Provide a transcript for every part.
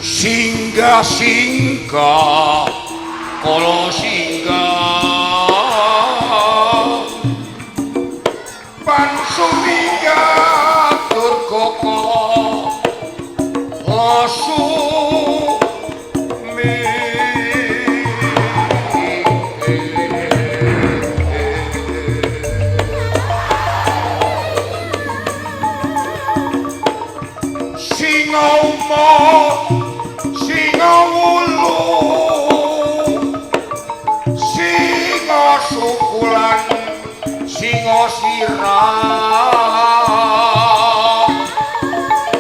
Singgah singgah kala singgah pansumingga durgaka lasu singa wulu singa sukulan singa sirah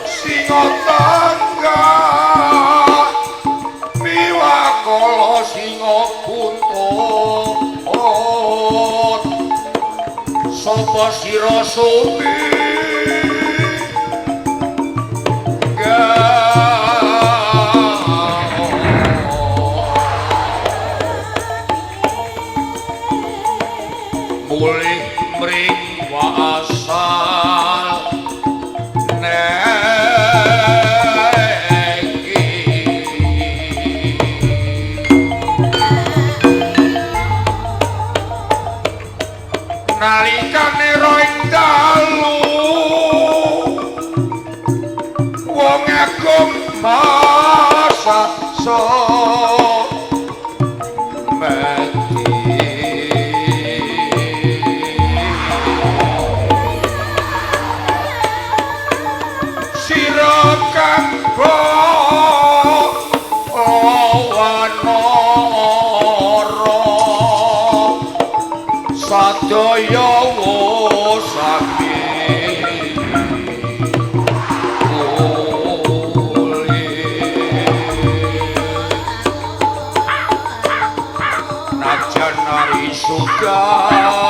singa tangga miwakala singa buntut sapa sira sumi mulih mring wasal neki nalikane ro ing dalu wong agung masa sadaya wosake najan nari sugar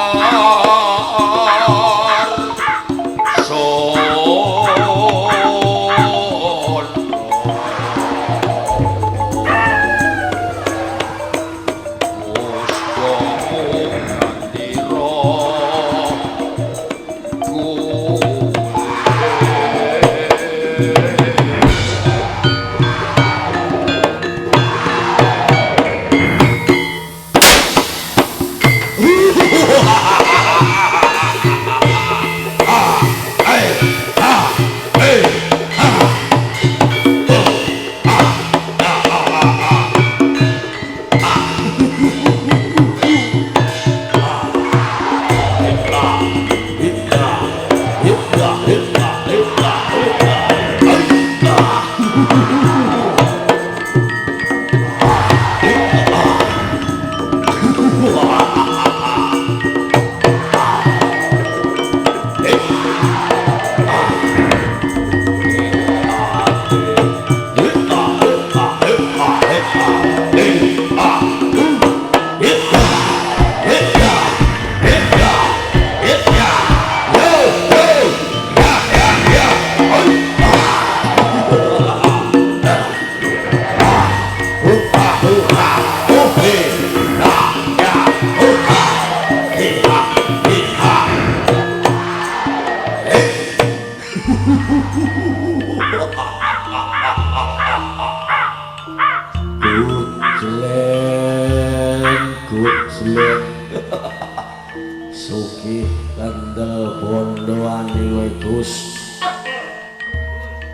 Sugih kandel bondo ani wedhus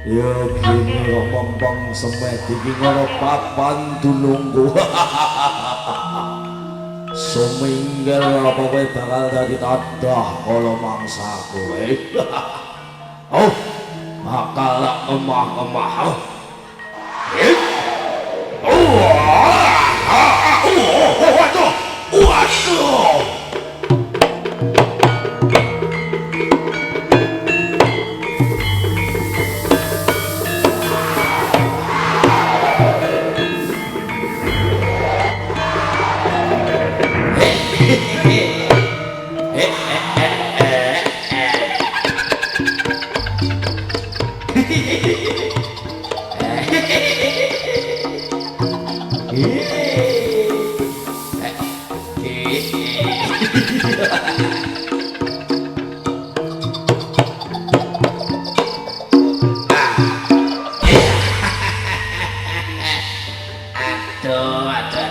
ya gini ngomong semeh iki ngono papan tulungku suminggal apa kowe bakal dadi tadah kala mangsaku oh bakal kemah-kemah waduh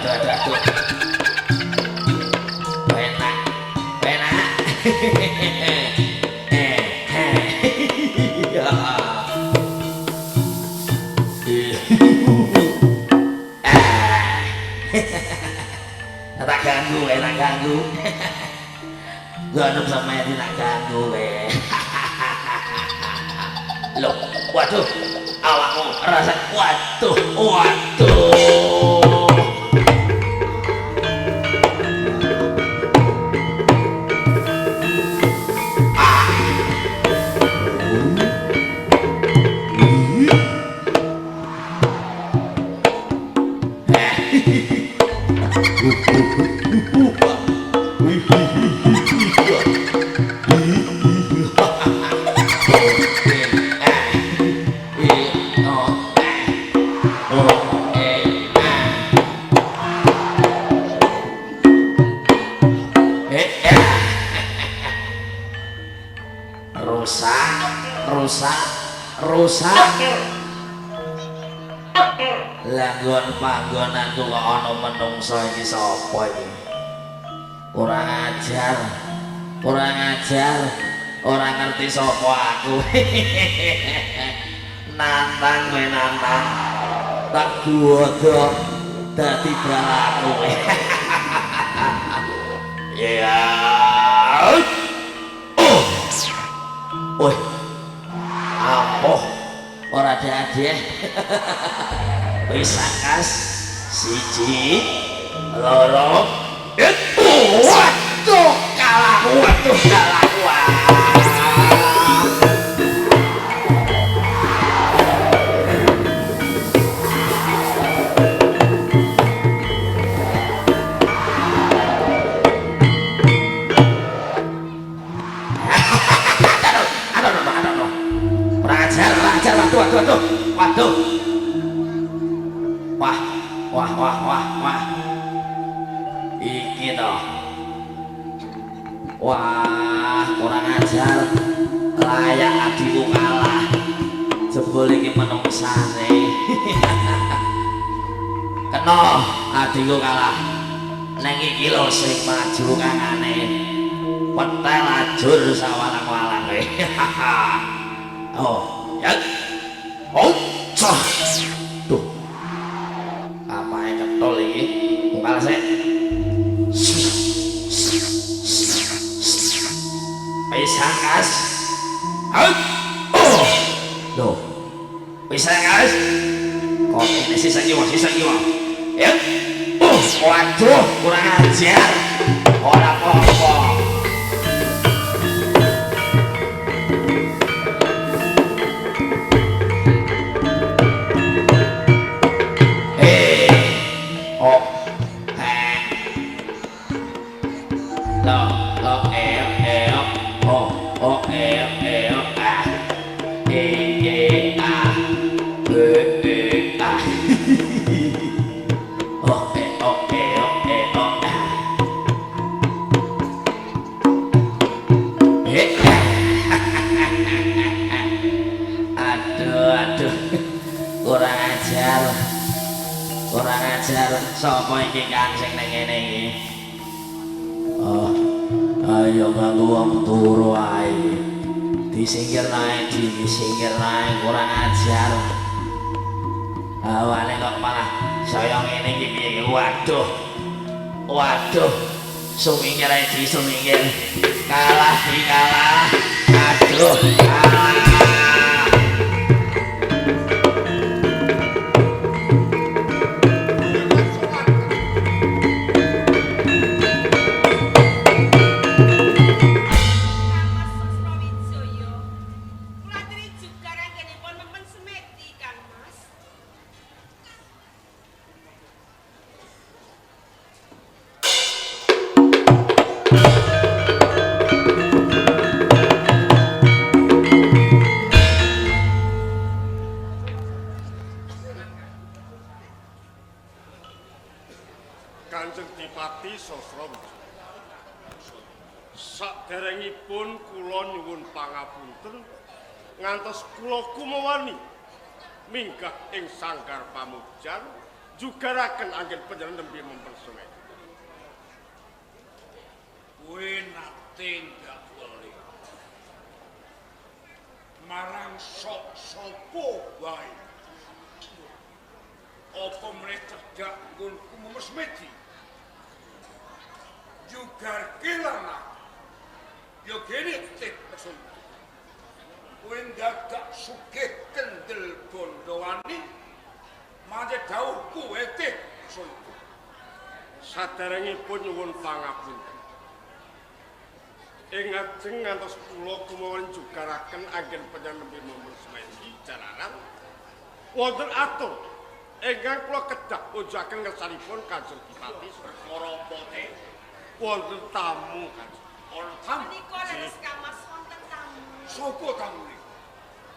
aduh. Enak. Tak ganggu. Gak sama yang tak ganggu Loh, waduh, awakmu rasa waduh. Rusak langgon panggonanku kok ana menungso iki sapa iki kurang ajar ora ngerti sapa aku nantang tak godhog dadi balaku ya ampuh ora ada bisa kas siji loro waduh kalah waduh wah iki toh wah kurang ajar layak adikku kalah jebul iki menungsane kena adikku kalah neng iki lho sing maju kangane petel ajur sawalang-walang oh ya cah tuh apa yang ketol ini mungkal sih bisa kas loh bisa kas kok ini sisa jiwa ya waduh kurang ajar orang apa kurang ajar sapa iki kan sing ning ngene iki ayo ganggu wong turu ae disingkir nae kurang ajar awane kok malah saya ngene iki piye waduh sumingkir ae sumingkir kalah aduh kalah Kanjeng Dipati Sosrowijo. Saderengipun kula nyuwun pangapunten ngantos kula kumawani minggah ing sanggar pamujan jugaraken anggen panjenengan nembe mempersungai. Kowe nate ndak weli marang sok sapa wae. Apa mereka dak nggonku memesmeti? Jugar kilana. Yo gene tek pesun. Kowe ndak sugih kendel bondowani. Manje dawuh kowe tek pesun. Saderengipun nyuwun pangapunten. Ing ajeng ngantos kula kumawan jugaraken anggen panjenengan nembe mempersungai jalanan. Wonten atur ingkang kula kedah pujaken ngersanipun Kanjeng Dipati perkara pote. Wonten tamu Kanjeng. Ana tamu. Menika leres kamas wonten tamu. Sopo tamune?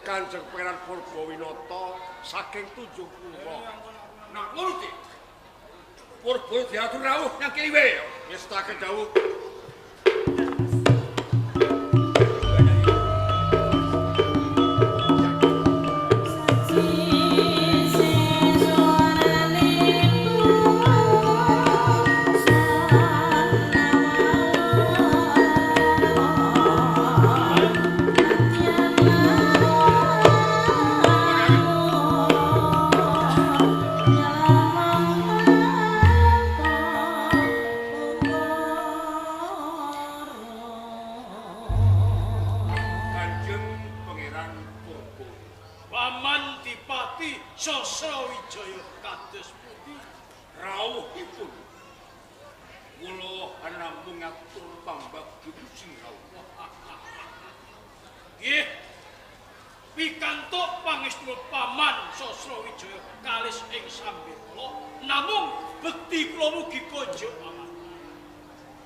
Kanjeng Pangeran Purbawinata saking Tunjung Pura. Nak ngerti. Purba diatur rawuh nang kene wae. Wis tak dawuh. Kanjeng Pangeran Purba. Paman Dipati Sasrawijaya kados pundi? Rawuhipun. Kula namung ngatur pambagyo sing rawuh. Nggih. Pikantuk pangestu Paman Sasrawijaya kalis ing sambe kula, namung bekti kula mugi konjuk Paman.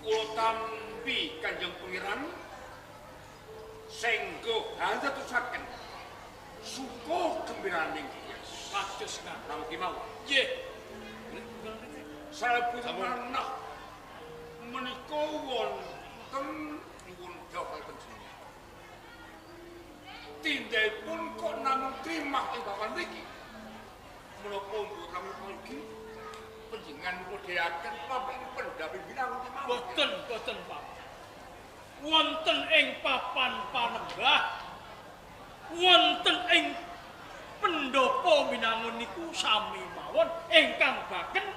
Kula tampi Kanjeng Pangeran senggo handadosaken suka gembiraning Hyas. Kados nang. Namugi mawon. Nggih. Salebetipun manah menika wonten nyuwun dawuh panjenengan. Tindhaipun kok namung trimah ing bapan mriki. Menapa mboten mriki panjenengan modhelaken pamripun pendhapi binangun mawon. Boten Paman. Wonten ing papan panembah, wonten ing pendhapa minangun niku sami mawon ingkang baken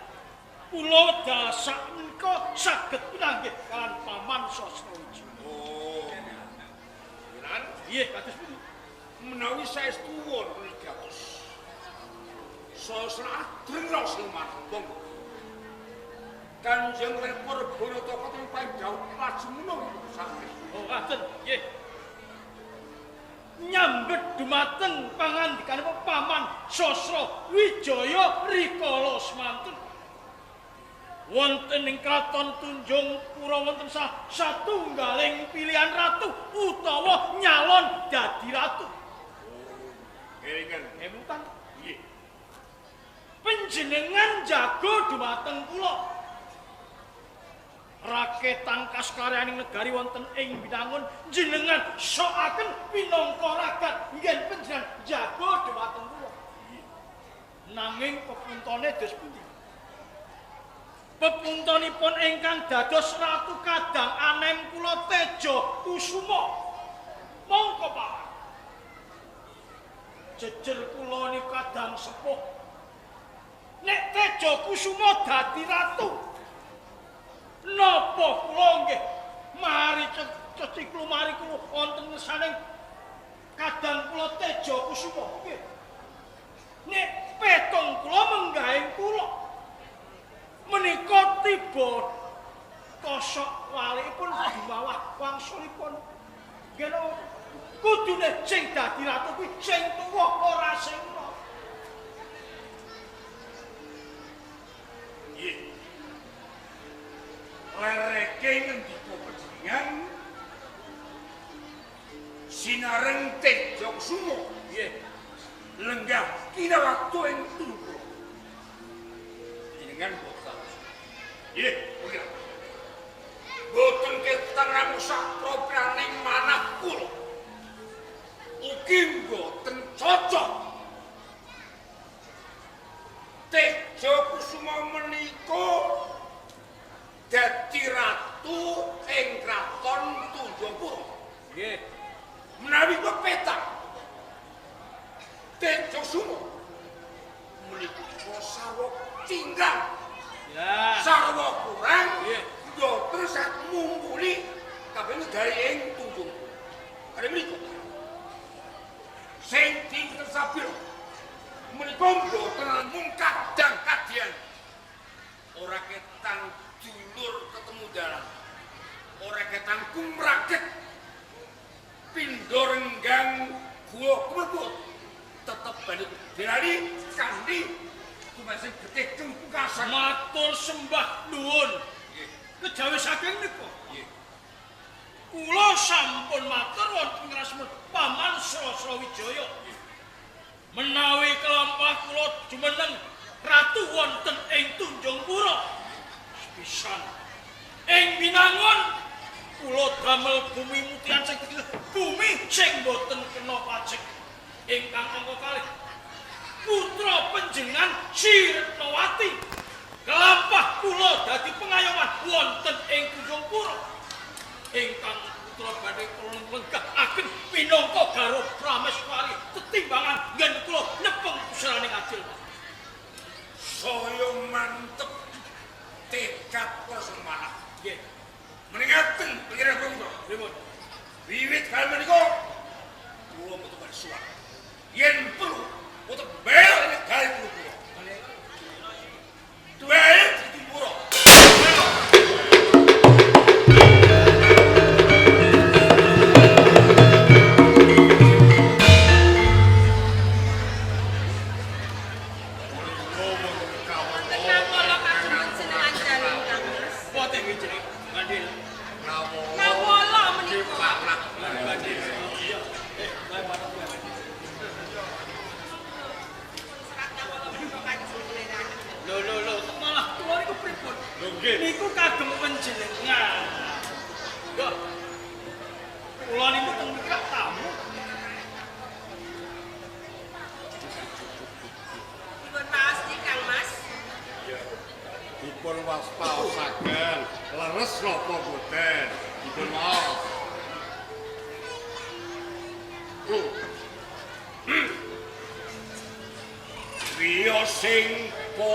kula dasak menika saged pinanggih kalian Paman Sasrawijaya. Oh. Panjenengan Nggih, kados pundi? menawi saestu wonten kados sasra adrena sing mangkong. Kanjeng Purbawinata kateng panjauh laju menung sampe. Oh, ngaten, nggih. Nyambet dumateng pangandikanipun Paman Sasrawijaya rikala semanten. Wonten ing kraton Tunjung Pura wonten satunggaling pilihan ratu utawa nyalon dadi ratu. Kelingan. Kemutan Nggih. panjenengan jago dumateng kula. Rakyat tangkas karyaning negari wonten ing Binangun jenengan soaken pinangka ragat nggih panjenengan jago dumateng kula. Nanging pepuntane dos pundi? Pepuntanipun ingkang dados ratu kadang anem kula Teja Kusuma. Mongko Pak. Jejer kula niku kadang sepuh. Nek Teja Kusuma dadi ratu, napa kula nggih mari ceciklu mari kula wonten ngesaning kadang kula Teja Kusuma nggih. Nek petong kula menggahing kula menika tiba kosok walipun dumawah wangsulipun. Nggih kudune sing dadi ratu kuwi sing tuwa ora sing enom. Nggih. Lereke ngendika panjenengan sinareng Teja Kusuma. Nggih. Lenggah kina waktu ing tunggu. Jenengan boten. Nggih, punya. Boten ketan namung sapropraning manah kula. Ugi boten cocok Tejo Kusuma menika dadi ratu ing kraton Tunjungpura. Nggih. Menawi pepetang Tejo Kusuma menika sarwa tinggal. Ya. Sarwa kurang Nggih. yo terus mumpuli kabeh negari ing Tunjungpura. Kali menika sing pinter sapiro menika mboten mung kadang kadian. Ora ketang dulur ketemu dalan. Ora ketang kumraget. Pindho renggang gua kebut. Tetep balik dirani kandi kumasing getih kengkukasan. Matur sembah nuwun. Kejawi saking niku. Kula sampun matur wonten ngrasmet Paman Srasawijaya. Menawi kelampah kula jumeneng ratu wonten ing Tunjungpura. Sepisan ing Binangun kula damel bumi mutian sing bumi sing boten kena pajek. Ingkang angka kalih putra panjenengan Si Retnawati. Kelampah kula dadi pengayoman wonten ing Tunjungpura. Ingkang putra badhe kula lenggah-aken minangka garwa Prameswari tetimbangan nggen kula nepeng pusraning adil. Saya mantep tekad persemana. Nggih. Meningaten pengiran kula. Pripun? Wiwit kali menika kula metu bersuara. Yen perlu untuk bela negari kula. Duwe Tunjungpura. Tenang kala kagem panjenengan dalem Kang Mas. Boten nggih, Cek. Adil. Nawala menika. Adil. Iya. Serat nawala menika panjenengan. Lho, malah kula niku pripun? Niku kagem panjenengan. Yo. Kula niku teng mriku tamu. Dipun pasti Kang Mas. Dipun waspaosaken leres napa boten? Dipun maos. Wiyo sing po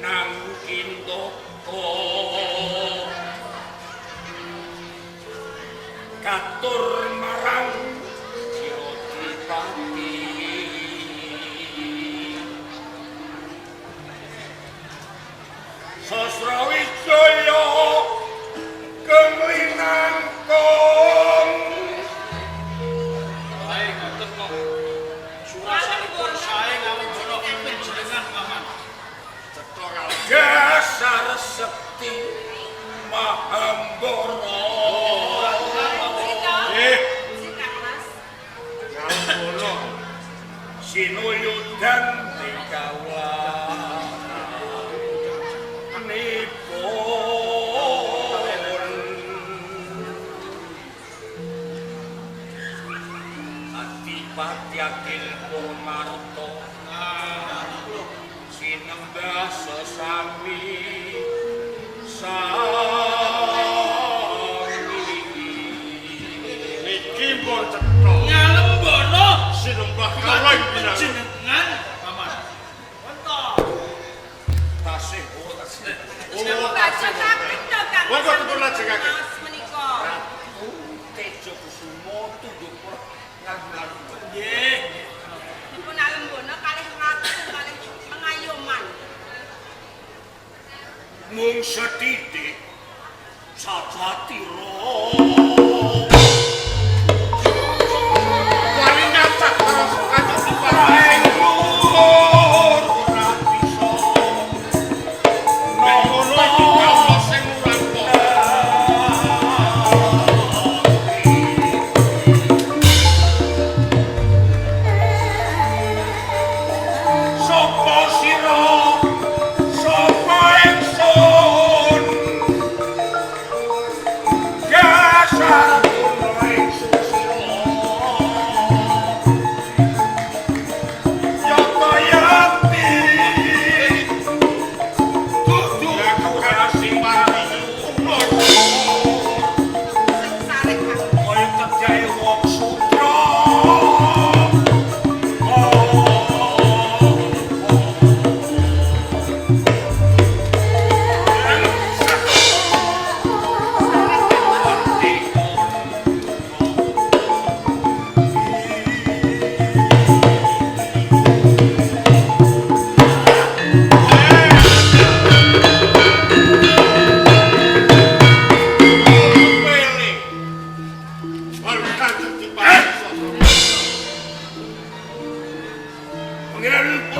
nang indoko katur marang sira Dipati Sasrawijaya kenglinangkong Baik, ngoten kok. Surasanipun sae ngawujono panjenengan Paman. Cetha kalih dasar sekti Mahambara. Si Kang Mas. ngampura. Sinuyudan dikawan Adipati Akil Purmarto sinembah sesami Niki pun cetha. Ngalembono Sinembah kala Binangun. jenengan Paman. Wonten. tasih tasih Bacokaken to Kang Mas. Monggo dipun lajengaken. Mas menika. Ratu Tejo Kusuma Tunjungpura ngalem-alem. Nggih. Dipun alembono kalih ratu kalih pengayoman. Mung setitik sajatira wani nyacak terus kanthi diparing luhur ora bisa ngono iki kawula sing mulanto sapa sira sapa ingsun dasar kula ingsun sira yata yati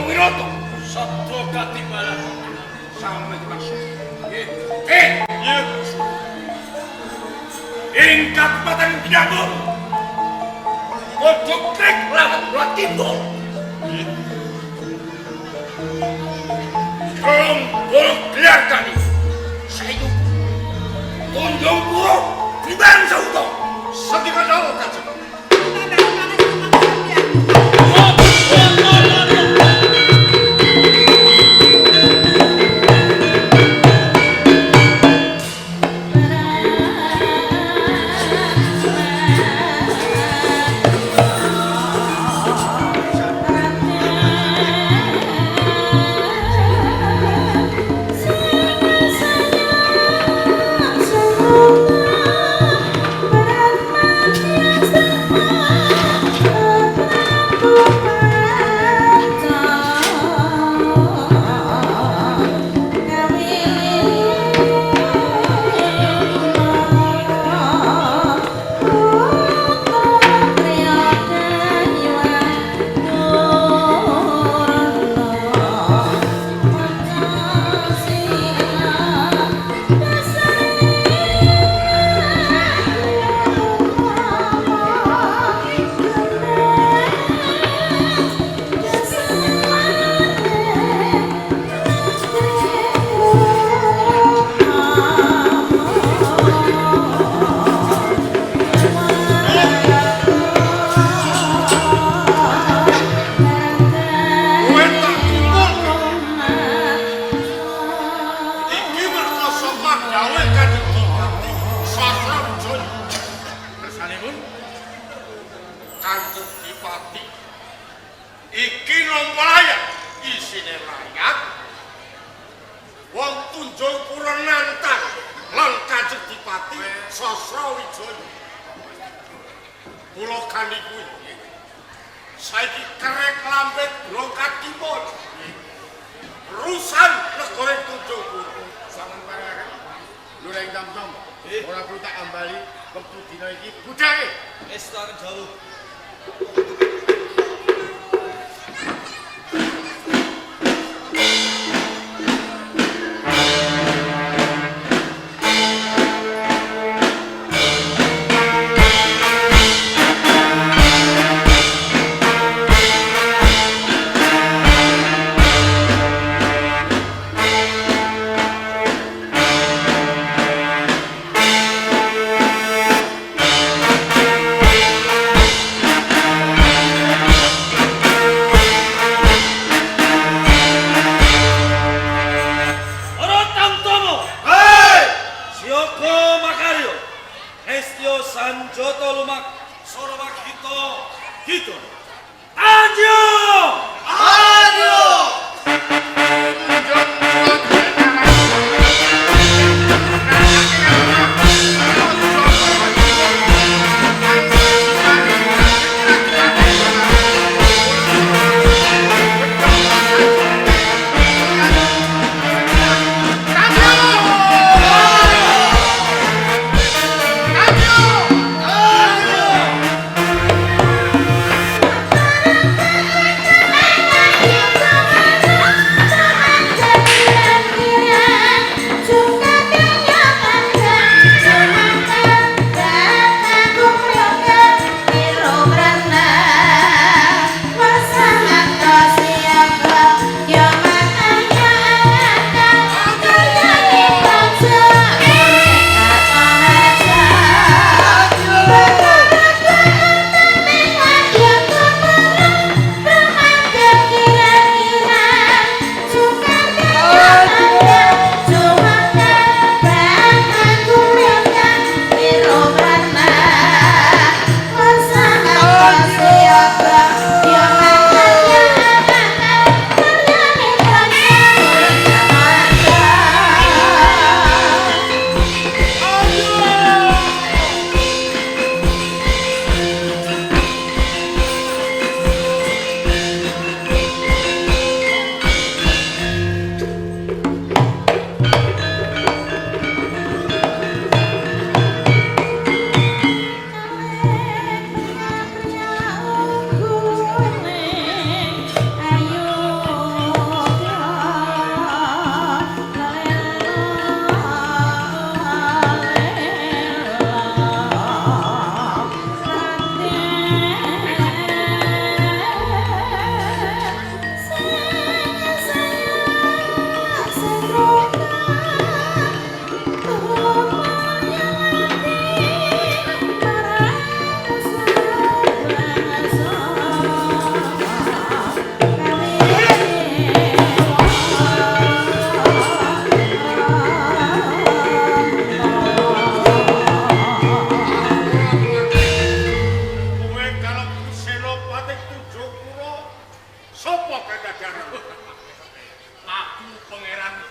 Wiroto. Sabda katimbalan. Sami dimaksud. Nggih. Ing Kabupaten Binangun. Ojo krek lawan Kula Kidul. Tolong bolok gelar kali. Saya tunjung buruk di bangsa utang. Sedika dawuh Kanjeng.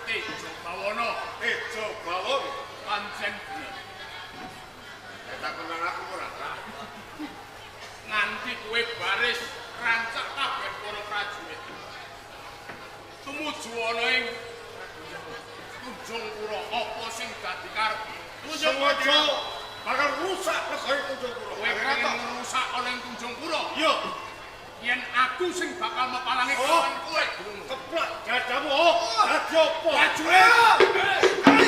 Tejo Bawono. Tejo Bawon. Pancen bener. Katakan aku ora. Nganti kowe baris rancak kabeh para prajurit. Tumuju ana ing Tunjung Pura apa sing dadi karepmu? Sengaja bakal rusak negari Tunjung Pura. Kowe kenging ngrusak ana ing Tunjung Pura. Yo, Yen aku sing bakal mepalangi Oh. kawan kowe. keplak dadamu. Oh, dadi apa? Prajurit!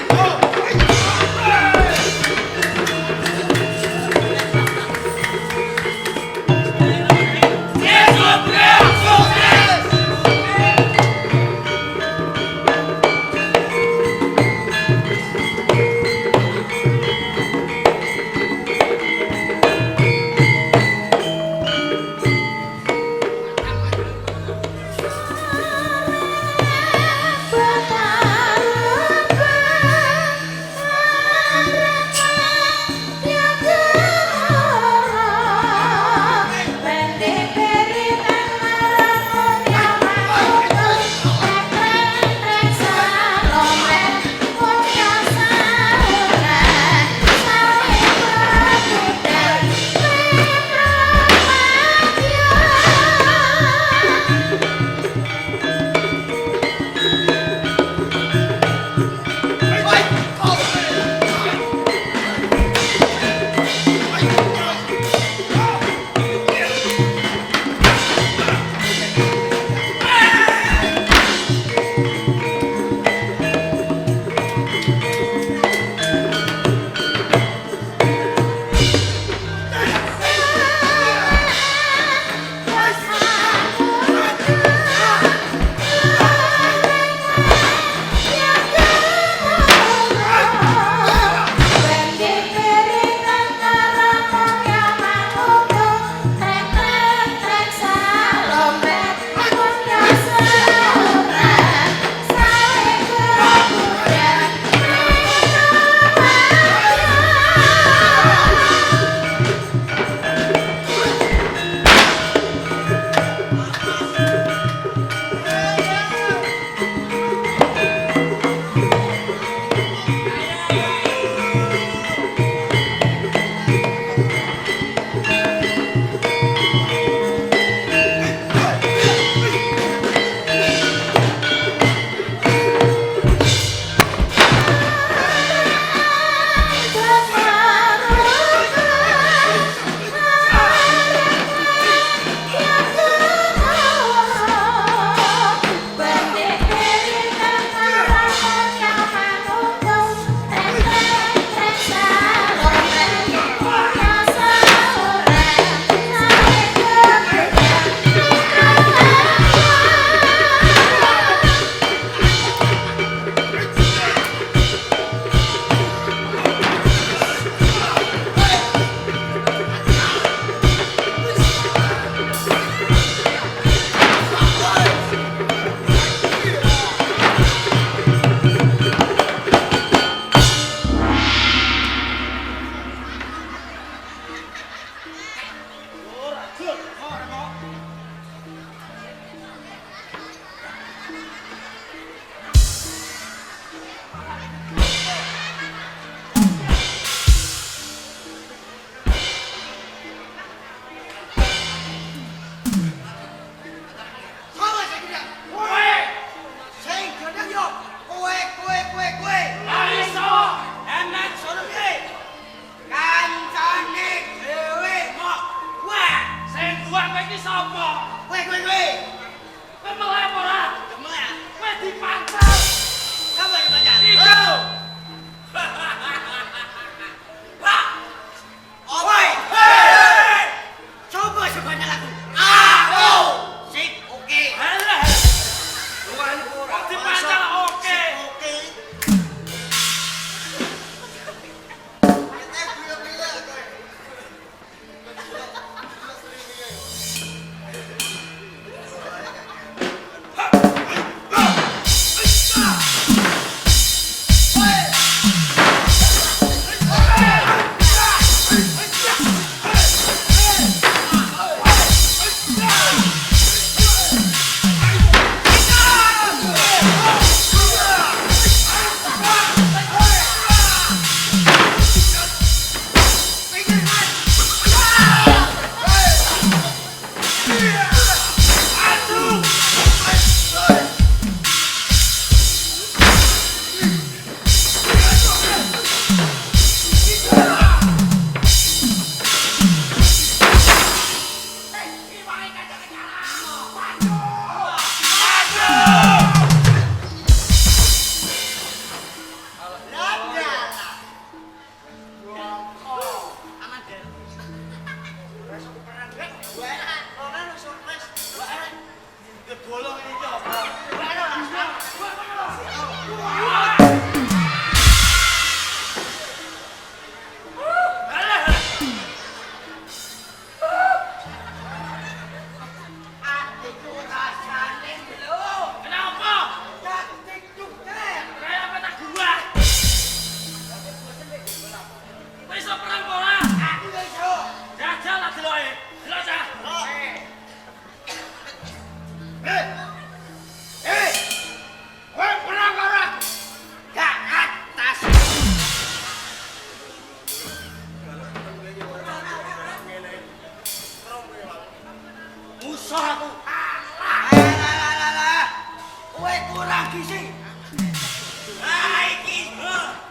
lagi sih? Ah, iki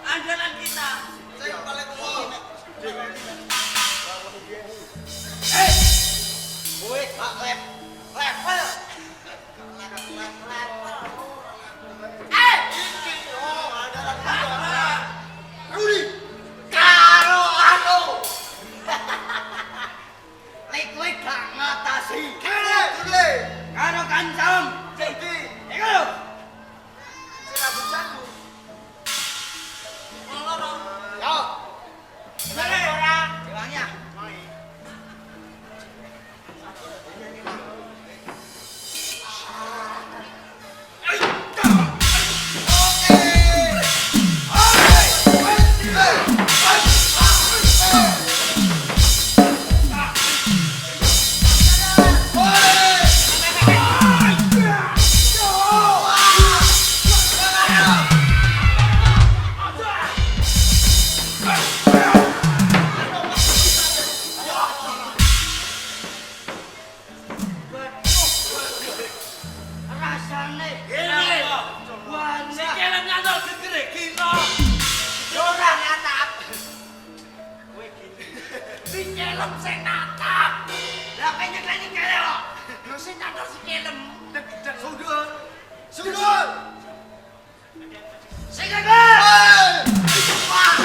andalan kita. Kowe gak level. Rudi, Karo anu. Lek gak ngatasi. Rudi, Karo kancam. Rudi, Iku lho. rambut jago. Yo. Balik ora? Bilangnya. Rasane Ini. banyak. Sikile nyantol gegere kita. Ora natap. Kowe gini. Sikelem sing natap. Lah kene nyekleni kene lho. Lho sing natap sikelem. Deg-deg sundul. Sundul. Sing gegel. Wah.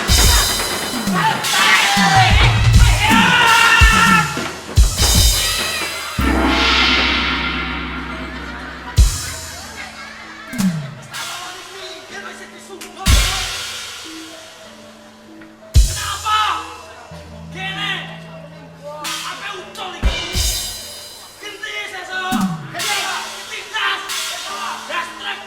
Kenapa? Kene. Apa ucul iki? Genti seso. Genti gas. Gas truk.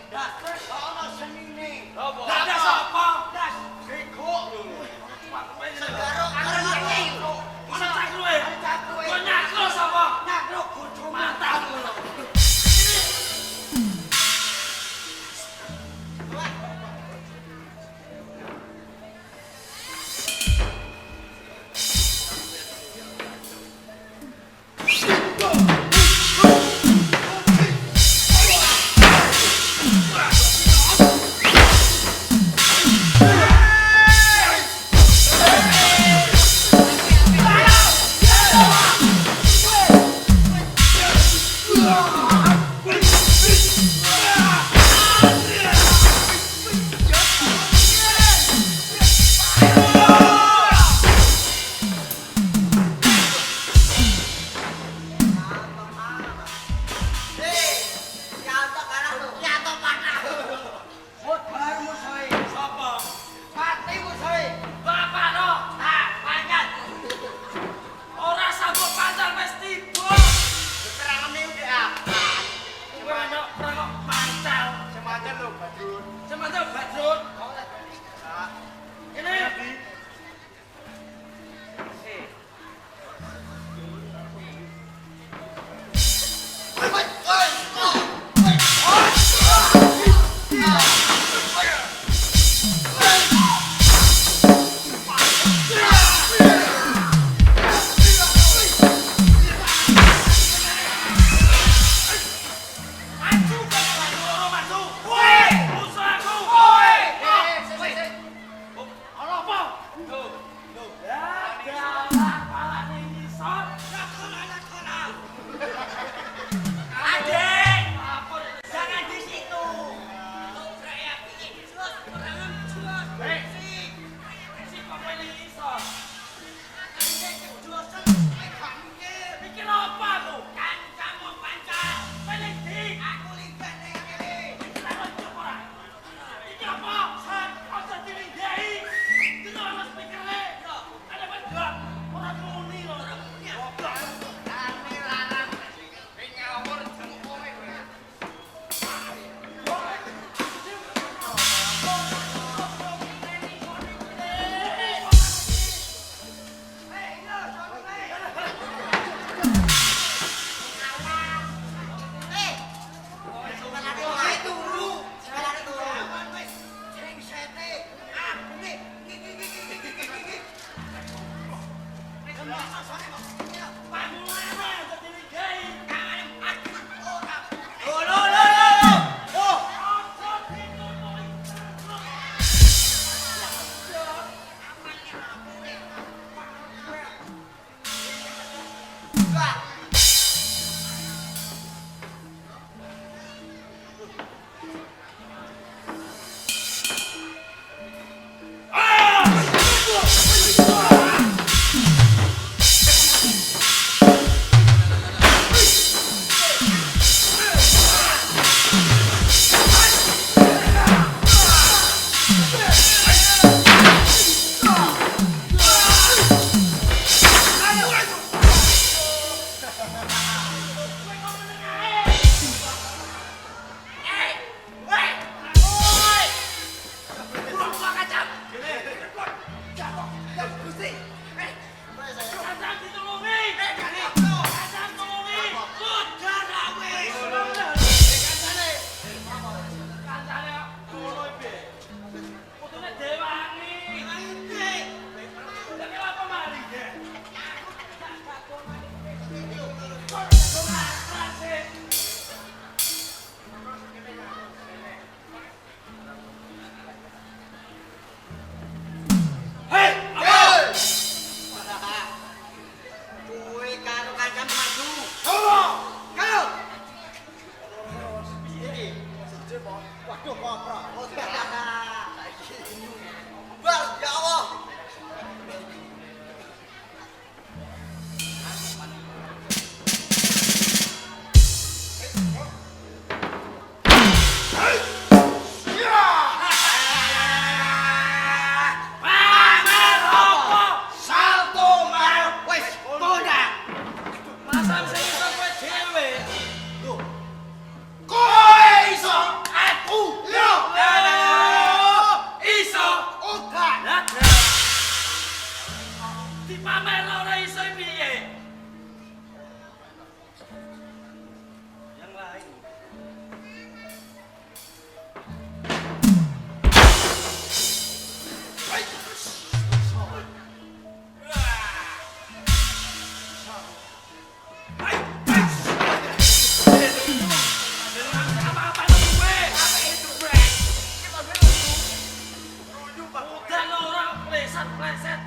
Dasar ono senine. Lah gas apa? Das bego. Segaro Karo iki. Ono cakruwe. Kok nyakro sapa? Nyakro bojo Mantap. Asal sing iso kowe dhewe. Kowe iso, aku yo. Iso. Ora. Dipamer ora iso piye? Yang lain. Dan orang pleset-pleset.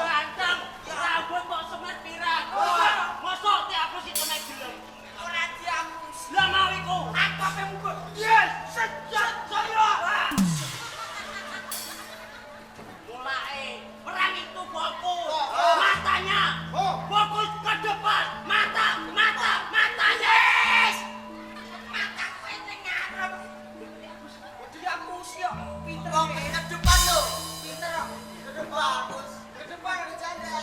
Ganteng, rambut kok semet pirang. Mosok dihapus itu nek gelem. Ora dihapus. Lah mau iku, aku ape munggo. Yes, sejak saya. Mulai perang itu fokus. Matanya. Fokus ke depan. Matanya. Yes. Mata kowe ning ngarep. Dihapus yo. Pinter ke depan lo. Pinter kok. Ke depan. Ke depan bercanda.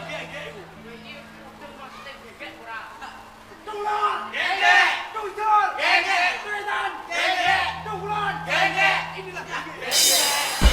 piye gek-gek iku? Iki kudu maksudnya gegek ora. Tulon. Gegek. Tuyul. Gegek. Wetan. Gegek. Tulon. Gegek. Inilah gegek. Gegek.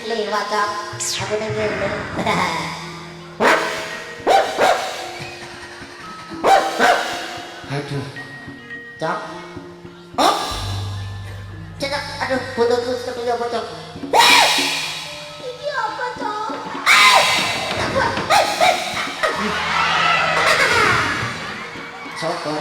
Liwat Aku nengin. Aduh. Cok. Oh. Cok, aduh, botolku sudah bocor. Iki apa, Cok? Sokor.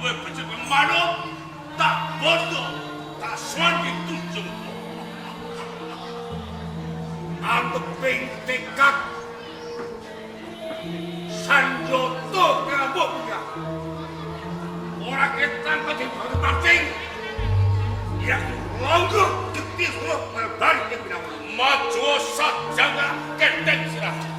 kowe becik manut tak bondo tak suwan ditunjuk. Anteping tekad Sanjoto Kamboja orang ketang pati pating yang longgok getis lo melbari yang bilang maju satjana keteng sirah.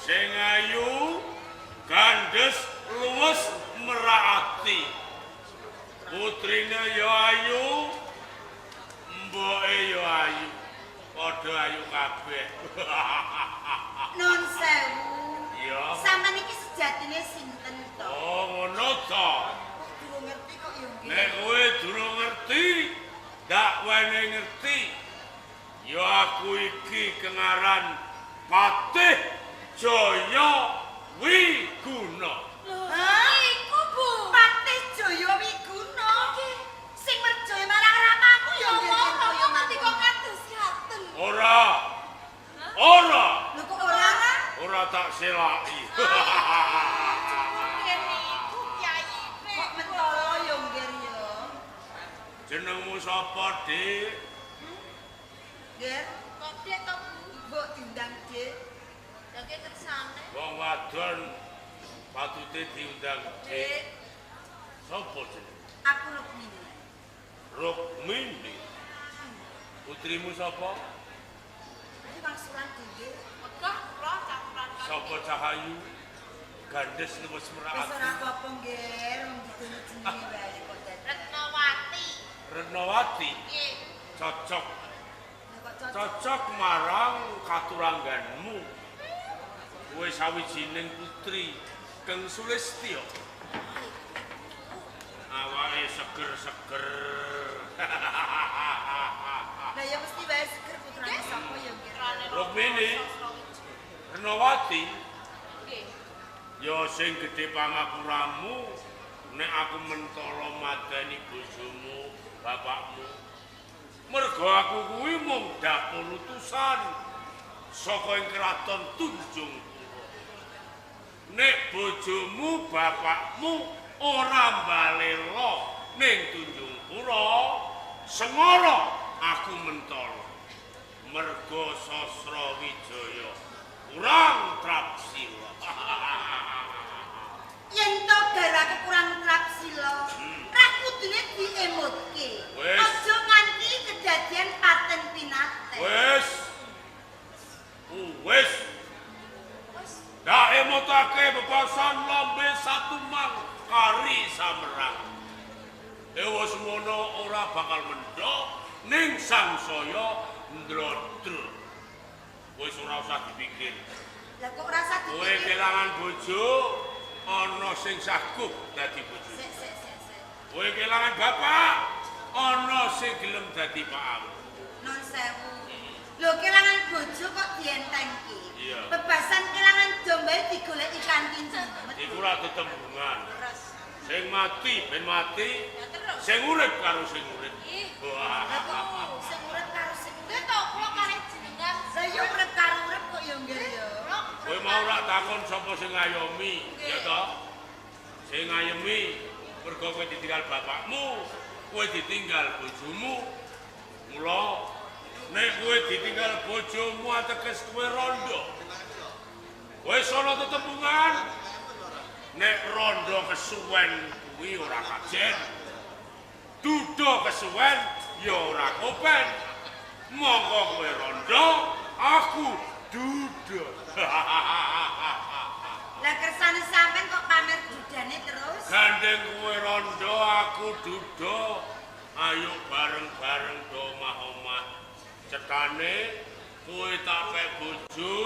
sing ayu gandes luwes merati. Putrine ya ayu, mboke ya ayu. Padha ayu kabeh. Nun sewu. Iya. Sampeyan iki sejatine sinten to? Oh, ngono to. Durung ngerti kok ya nggih. Nek kowe durung ngerti, dak wene ngerti. Ya aku iki kengaran Patih Jaya Wiguna. Hah? Iku, Bu. Patih Jaya Wiguna. Sing merjaya marang ramamu ya nggih. Ya mati kok kados ngaten. Ora. Ora. Lho kok ora? Ora tak selaki. Kok mentolo ya nggih ya. Jenengmu sapa, Dik? Nggih. Kok Dik to, Bu? Mbok diundang Dik. Lah ki kersane. Wong wadon patute diundang Dik. Sapa jeneng? Aku Rukmini. Rukmini. Putrimu sapa? Iki wangsulan dhewe. Megah kula campuran karo. Sapa Cahayu? Gandes luwes Wis merati. ora apa-apa nggih, wong didono jenenge wae kok dadi. Retnawati. Retnawati Nggih. cocok Lah kok cocok. cocok marang katurangganmu. Kowe sawijining putri Keng Sulistya. Awake seger-seger. Lah ya mesti wae seger putrane sapa ya nggih. Rukmini, Retnawati, Nggih. ya sing gedhe pangapuramu nek aku mentala madani bojomu, bapakmu. Mergo aku kuwi mung dapur utusan saka ing kraton Tunjungpura. Nek bojomu, bapakmu ora mbalela ning Tunjungpura, sengara aku mentala. Mergo Sasra Wijaya kurang trapsila. Yen to garake kurang trapsila, ra kudune diemutke. Wis. Aja nganti kedadian paten pinate. Wis. Wis. Dak emotake bebasan lambe satu mang kari samerang. Dewa semono ora bakal mendok ning sangsaya ndrodro. Wis ora usah dipikir. Lah kok ora usah Kowe dipikir. kelangan bojo ana sing sagup dadi bojo. Sik. Kowe kelangan bapak ana sing gelem dadi pakmu. Non sewu. Lho kelangan bojo kok dientengke. Iya. Bebasan kelangan domba digoleki kanthi jemet. Iku ora tetembungan. Terus. Sing mati ben mati, Ya terus. sing urip karo sing urip. Ih. Wah. Lah kok sing urip karo sing urip. to kula kalih jenengan. Lah ya urip karo urip kok ya nggih ya. Kowe mau ora takon sapa sing ngayomi, ya toh? Sing ngayomi mergo kowe ditinggal bapakmu, kowe ditinggal bojomu. Mula nek kowe ditinggal bojomu ateges kowe rondo. Wis ana tetembungan. Nek rondo kesuwen kuwi ora kajen. Duda kesuwen ya ora kopen. Monggo kowe rondo, aku duda. Lah kersane sampean kok pamer dudane terus? Gandeng kowe rondo, aku duda. Ayo bareng-bareng do omah-omah. Cetane kowe tak kek bojo,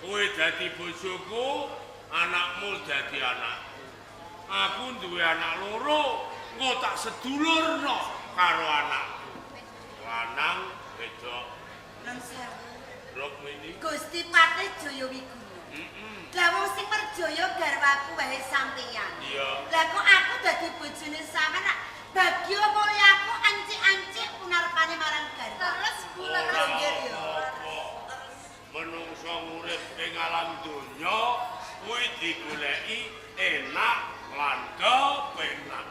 kowe dadi bojoku, anakmu dadi anakku. Aku duwe anak loro, engko tak sedulurno karo anakku. Lanang wedok. Non sewu. Rukmini. Gusti Patih Jaya Wiguna. Lah wong sing merjaya garwaku wae sampeyan. Iya. Lah kok aku dadi bojone sampeyan bagya mulya aku ancik-ancik punarpane marang garwa. Terus bulan Terus nggih ya. Menungso urip ing alam donya kuwi digoleki enak lan kepenak.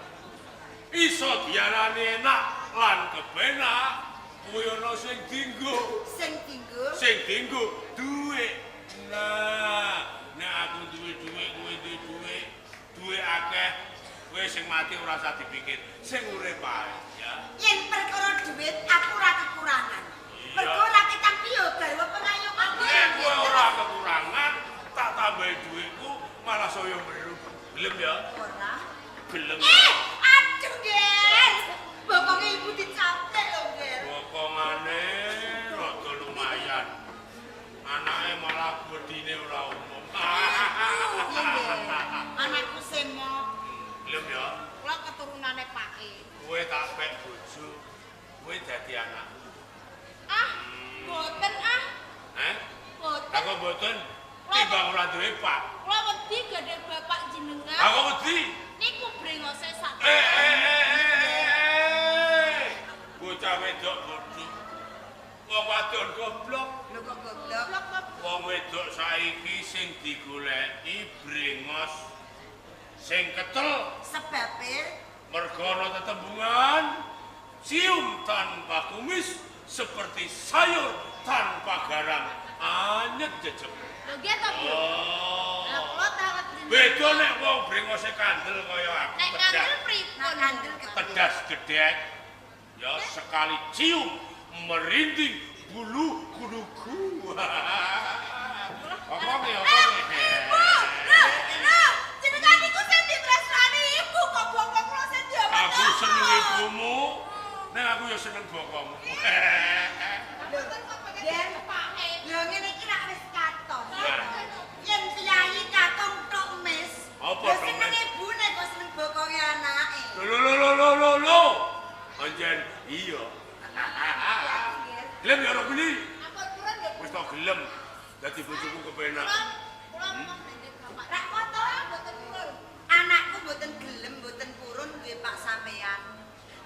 Iso diarani enak lan kepenak kuwi ana sing dienggo. Sing dienggo duit. Nah, nek aku duwe duit, kowe duwe duit, duwe akeh, kowe sing mati ora usah dipikir, sing urip ae ya. Yen perkara duit aku ora kekurangan. Mergo ora ketampi yo garwa pengayoman. Nek kowe ora kekurangan, Gelem ya? Ora. Gelem. Aduh, Ger. Bokonge ibu dicaplek lho, Ger. Bokongane rada lumayan. Anake malah bodine ora umum. Anakku semok. Gelem ya? Kula keturunane pake. Kowe tak pek bojo. Kowe dadi anak. Boten ah. Lah Boten. kok mboten timbang ora duwe pak. Kula wedi gede bapak jenengan. Lah kok wedi? Niku brengose sak. Bocah wedok bodho. Wong wadon goblok. Lho kok goblok. Wong wedok saiki sing digoleki brengos sing ketel Sebabe mergo ana tetembungan cium tanpa kumis seperti sayur tanpa garam anyet jejeg. lho nggih to, Bu. Lah kula tawet jenengan. Beda nek wong brengose kandel kaya aku. Nek kandel pripun? Kandel Pedas gedek. Ya sekali cium merinding bulu kuduku. Omong ya, omong. Ibu, lho, jenengan niku sing ditresnani ibu kok bokong kula sing diomong. Aku seneng ibumu, nek aku ya seneng bokongmu. Yen pake. Lho ngene iki rak wis katon. Yen piyayi katon tok mes. Apa Lho tok mes? seneng ibune kok seneng bokonge anake. Lho. Anjen iya. Gelem ya ora beli. Ampun purun nggih. Wis tak gelem. Dadi bojoku kepenak. Kula ngomong ndek bapak. Rak foto mboten purun. Anakku mboten gelem mboten purun duwe Pak sampean.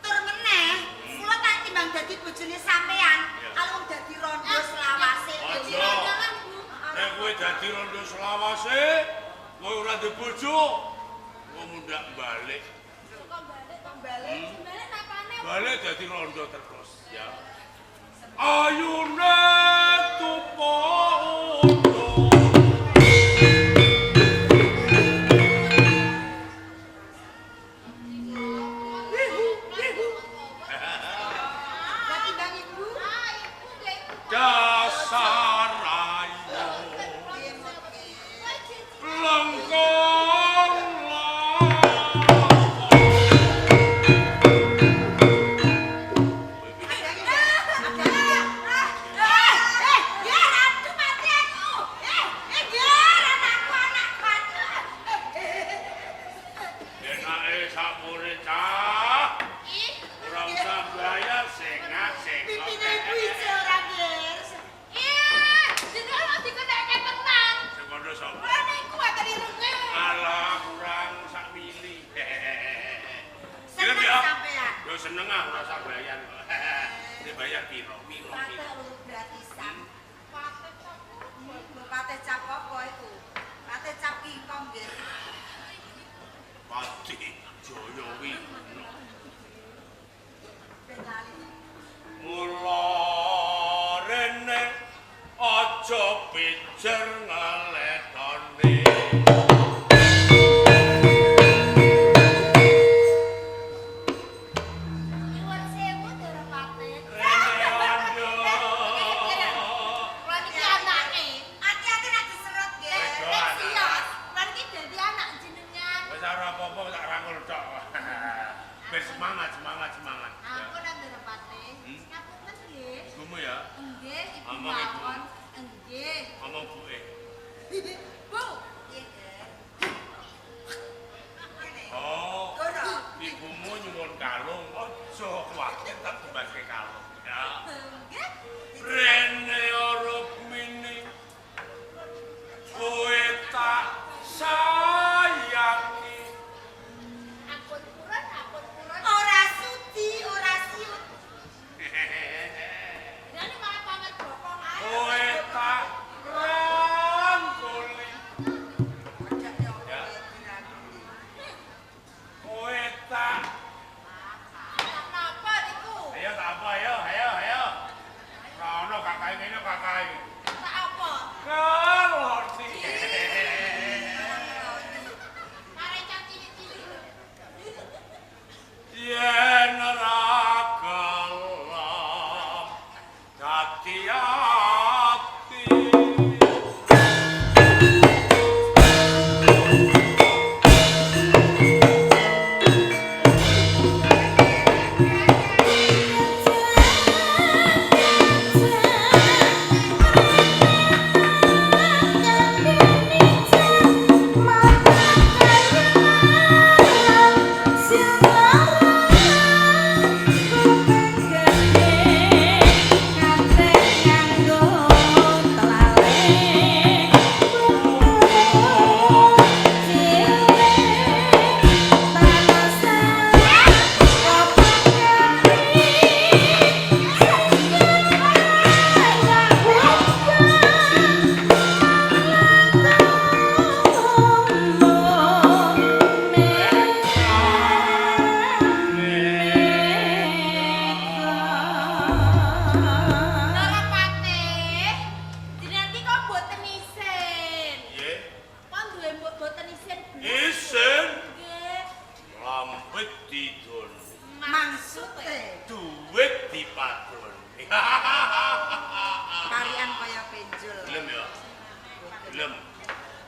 Tur meneh, kula tak timbang dadi bojone sampean, alung dadi rondo selawase. Aja. Nek kowe dadi rondo selawase, kowe ora duwe bojo, kowe mundak balik. Kok balik? Balik napane? Balik dadi rondo terus ya. Ayune tupo undo. Berarti bang ibu? Ibu nggih. Dasar ayu lengkong enake sakmure cah ora usah bayar sengak sengok. Sing kono sapa? Alah kurang sak mili. Seneng ya? sampean. Yo seneng ah ora usah bayar kok. Dibayar piro? Pate urut gratisan. Pate cap apa itu? Pate cap kingkong nggih. Pati Jaya wi. Mula rene aja pijer ngaletone. Nyuwun sewu Dora Pate. Rene aja. Lan iki anake. Hati-hati nek diserut nggih. Beda Nek anak. sios, lan iki dadi anak jenengan. Wis ora apa-apa tak rangkul tok. Ben semangat. Aku nang Dora Pate. Ngapunten nggih. Gumu ya, Nggih, Ibu Ngomong, Ibu. mawon. Nggih. ngomong buke. Bu. Iya, Ger. Oh, Dora. ibumu nyuwun kalung, aja kuwatir tak dibaske kalung. Ya. Nggih. Rene orup mini kowe tak sayangi. Ampun purun. Ora sudi, ora siut. Dene malah pamer bokong ae. Kowe tak rangkuli.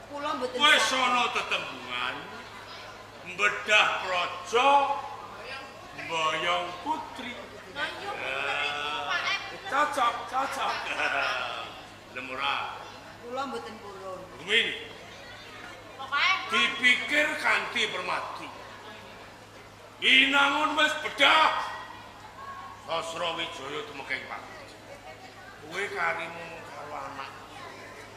Kula mboten Wis saged. ana tetembungan mbedah praja mboyong putri. Cocok. Lemura. Kula mboten purun. Gumin. Dipikir kanthi permati. Inangun wis bedah. Sasrawijaya tumekeng Pak. Kowe karimu karo anak.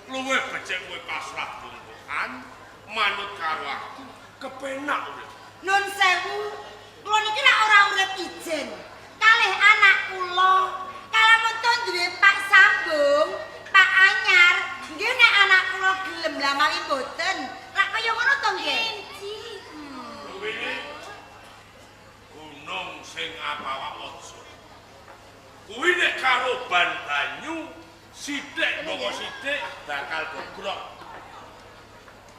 Luwih becik kowe pasrah bungkukan manut karo aku. Kepenak urip. Nun sewu, kula niki lak ora urip ijen. Kalih anak kula, kalamun duwe Pak Sambung, Pak Anyar, nggih nek anak kula gelem lamali mboten. Lak kaya ngono to nggih? Kuwi gunung sing apawa aja. Kuwi nek karo ban banyu sithik moko sithik bakal bobrok.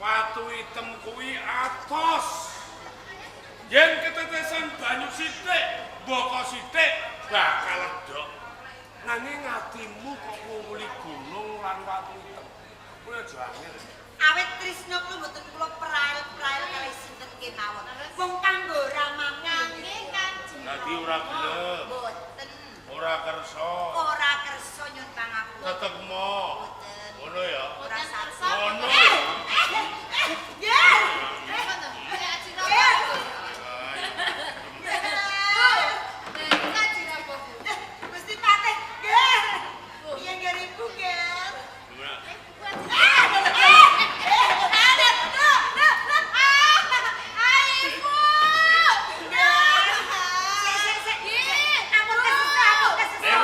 Watu item kuwi atos. Yen ketetesan banyu sithik, boko sithik bakal ledok. Nanging atimu kok nguli gunung lan watu item. Kuwi aja angel. Awit tresna kula mboten kula prail-prail kalih sinten kemawon. Wong kanggo ramang nggih Kanjeng. Dadi ora gelem. Mboten. Ora kersa. Ora kersa nyun pangapun. Tetep mo. Mboten. Ngono ya. Ora sarsa. Ngono. Nggih. Gusti Patih, nggih. Piye nggih ribu nggih?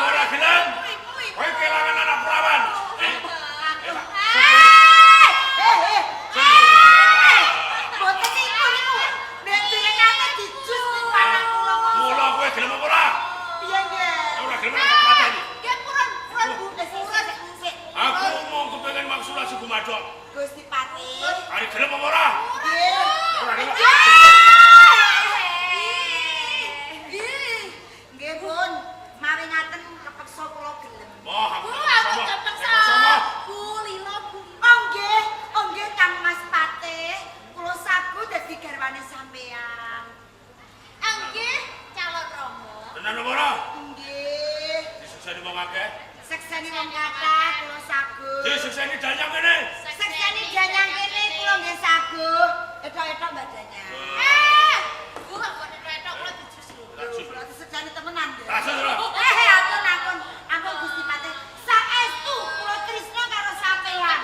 Ora gelem. Kowe kelangan anak perawan. Mula kowe gelem apa ora? Ora gelem apa pateni. Aku mau kepengin maksulah suku madok. Gusti Patih. Ari gelem apa ora? Ora gelem. Nggih, Bun. Mawi ngaten kepeksa kula gelem. Wah, aku sama. Oh nggih Kang Mas Patih. Kula sagu dadi garwane sampean. Tenan apa ora? Nggih. Disukseni wong akeh. Sekseni wong kathah kula sagu. Disukseni danyang kene. Sekseni janyang kene kula nggih sagu. Etok-etok Mbak Danyang. Kula sekseni temenan nggih. Rasul ora? Ampun Gusti Patih. Saestu kula tresna karo sampean.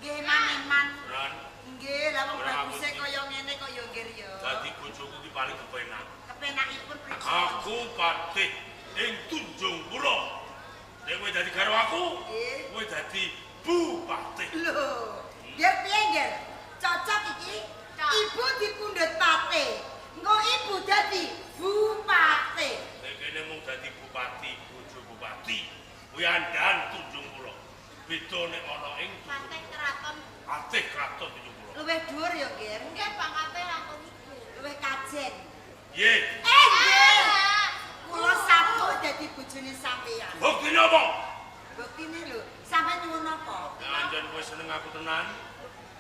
Nggih man. Ran. Nggih, lah wong baguse kaya ngene kok ya nggih ya. Dadi bojoku ki paling kepenak. Kepenakipun pripun? Aku Patih ing Tunjung Pura. Nek kowe dadi karo aku, Nggih. kowe dadi bupati. Lho, nggih piye nggih? Cocok iki? Ibu dipundhut Patih. Engko ibu dadi bupati. Nek kene mung dadi bupati, bojo bupati. Kuwi andan Tunjung Pura. Beda nek ana ing Patih Kraton Tunjung Pura. Luwih dhuwur ya, Nggih. Luwih kajen. Nggih. Nggih. Kula sapu dadi bojone sampean. Buktine apa? Buktine lho, sampean nyuwun apa? Anjen kowe seneng aku tenan.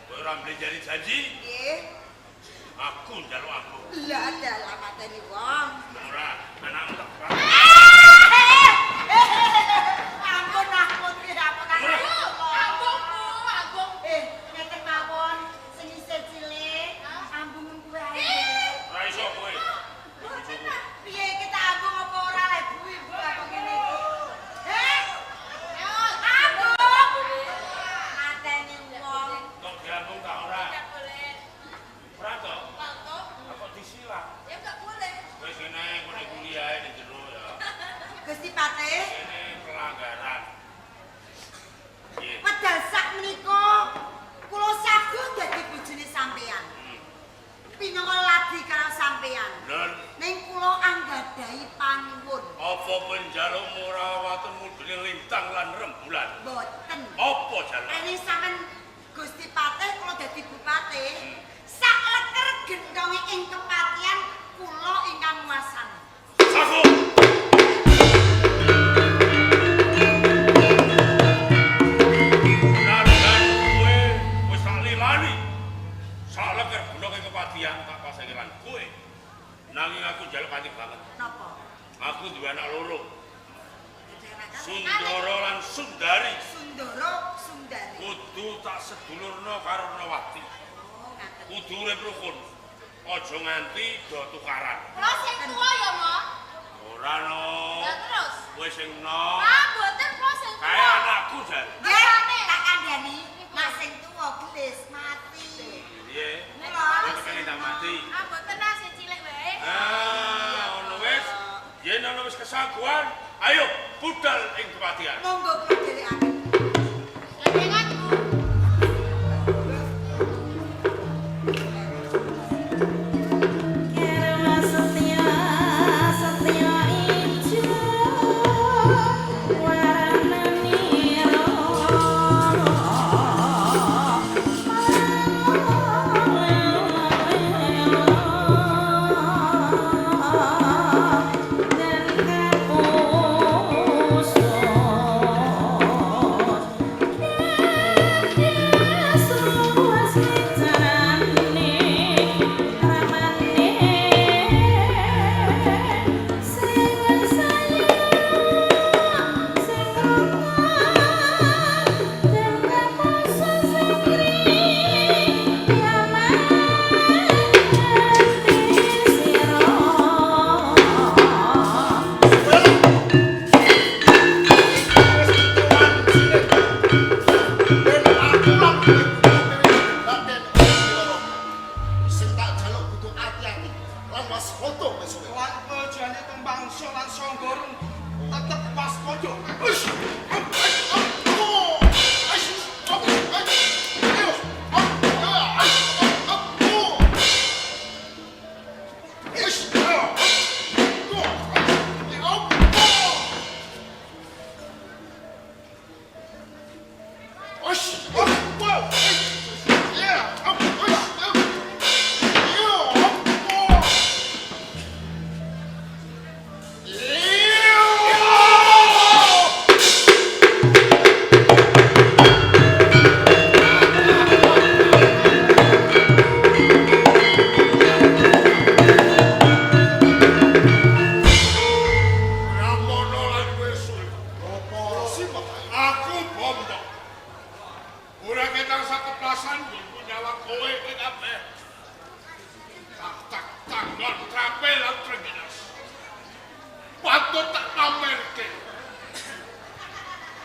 Kowe ora mbleh janji. Nggih. Aku njaluk aku. Lah dalah mateni wong. Ora, anakmu tak perang. Ampun. Ngeten mawon, sing isih cilik, ambung kuwe ae. Ora iso kowe. Bojoku. Piye kita ambung apa ora lek ibu apa ngene iki? Ambung. Mateni wong. Kok diambung tak ora? Ora to? Apa disilang? Wis kene kowe kuliah ning jero ya. Gusti Patih, Kene pelanggaran. Nggih. wedal sak menika kula sagu dadi bojone sampean. Pinangka ladi karo sampean. Bener. Ning kula anggadhahi panuwun. Apa penjalukmu ora waton mudune lintang lan rembulan? Mboten. Apa jaluk? Ini sampean Gusti Patih kula dadi bupati. Sak leker gendonge ing kepatian kula ingkang muasani. Saku. sedulurna karo Nawati. Kudu urip rukun. Aja nganti do tukaran. Kula sing tuwa ya, Mo. Ora no. Lah terus? Kowe sing nom. Ah, mboten kula sing tuwa. Kae anakku jan. Nggih, tak kandhani. Mas sing tuwa gelis mati. Piye? Kula Kene ndang mati. Ah, mboten ah sing cilik wae. Ono wis. Yen ono wis kesaguan, ayo budal ing kematian. Monggo kula dherekaken. Lendenganku.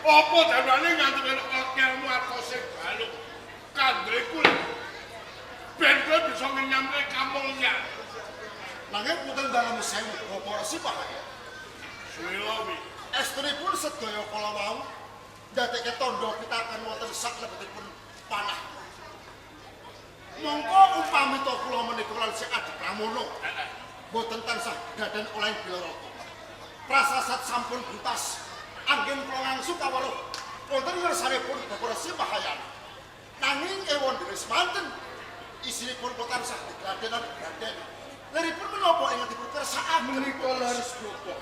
Apa dalane nganti ilmu atau sing balung kandreku ben kowe bisa ngenyamke kamulyan. Nanging punten dalam sewu Bapak Resi Bahaya. Suwilowi Estunipun sedaya kala wau ndadekke tandha pitaken wonten saklebetipun panah. Monggo upami to kula menika lan sing Adi Pramono. Boten tansah daden oleh Bilaraka. Prasasat sampun buntas. Anggen kula langsung kawruh wonten ngarsanipun Bapak Resi Bahaya. Nanging ewon deres manten isinipun kula tansah digradenan graden. Leripun menapa ingetipun kersaan Menika laris Bapak.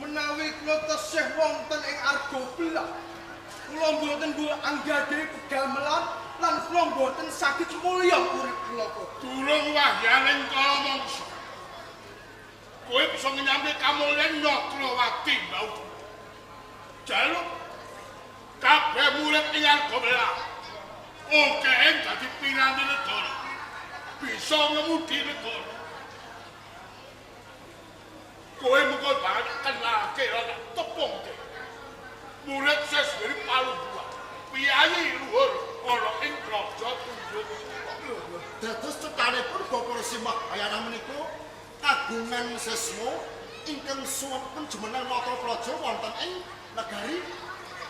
Menawi kula tasih wonten ing arga belah, kula mboten duwe anggadhe pegamelan lan kula mboten saged mulya urip kula. durung wahyaning kala mangsa. Kowe bisa ngenyamke kamulyan Nyakrawati mbau. Jaluk kabeh murid ing arga belah. Oke dadi piranti negara. Bisa ngemudi negara. Kowe muga banget kenalke ana tepungke. Murid seswiri palu dua. Piyayi luhur ana ing Raja Tunjung. dados cetanipun Bapak Resi Mahayana menika kagungan sesmo ingkang suwepipun jumeneng nata praja wonten ing negari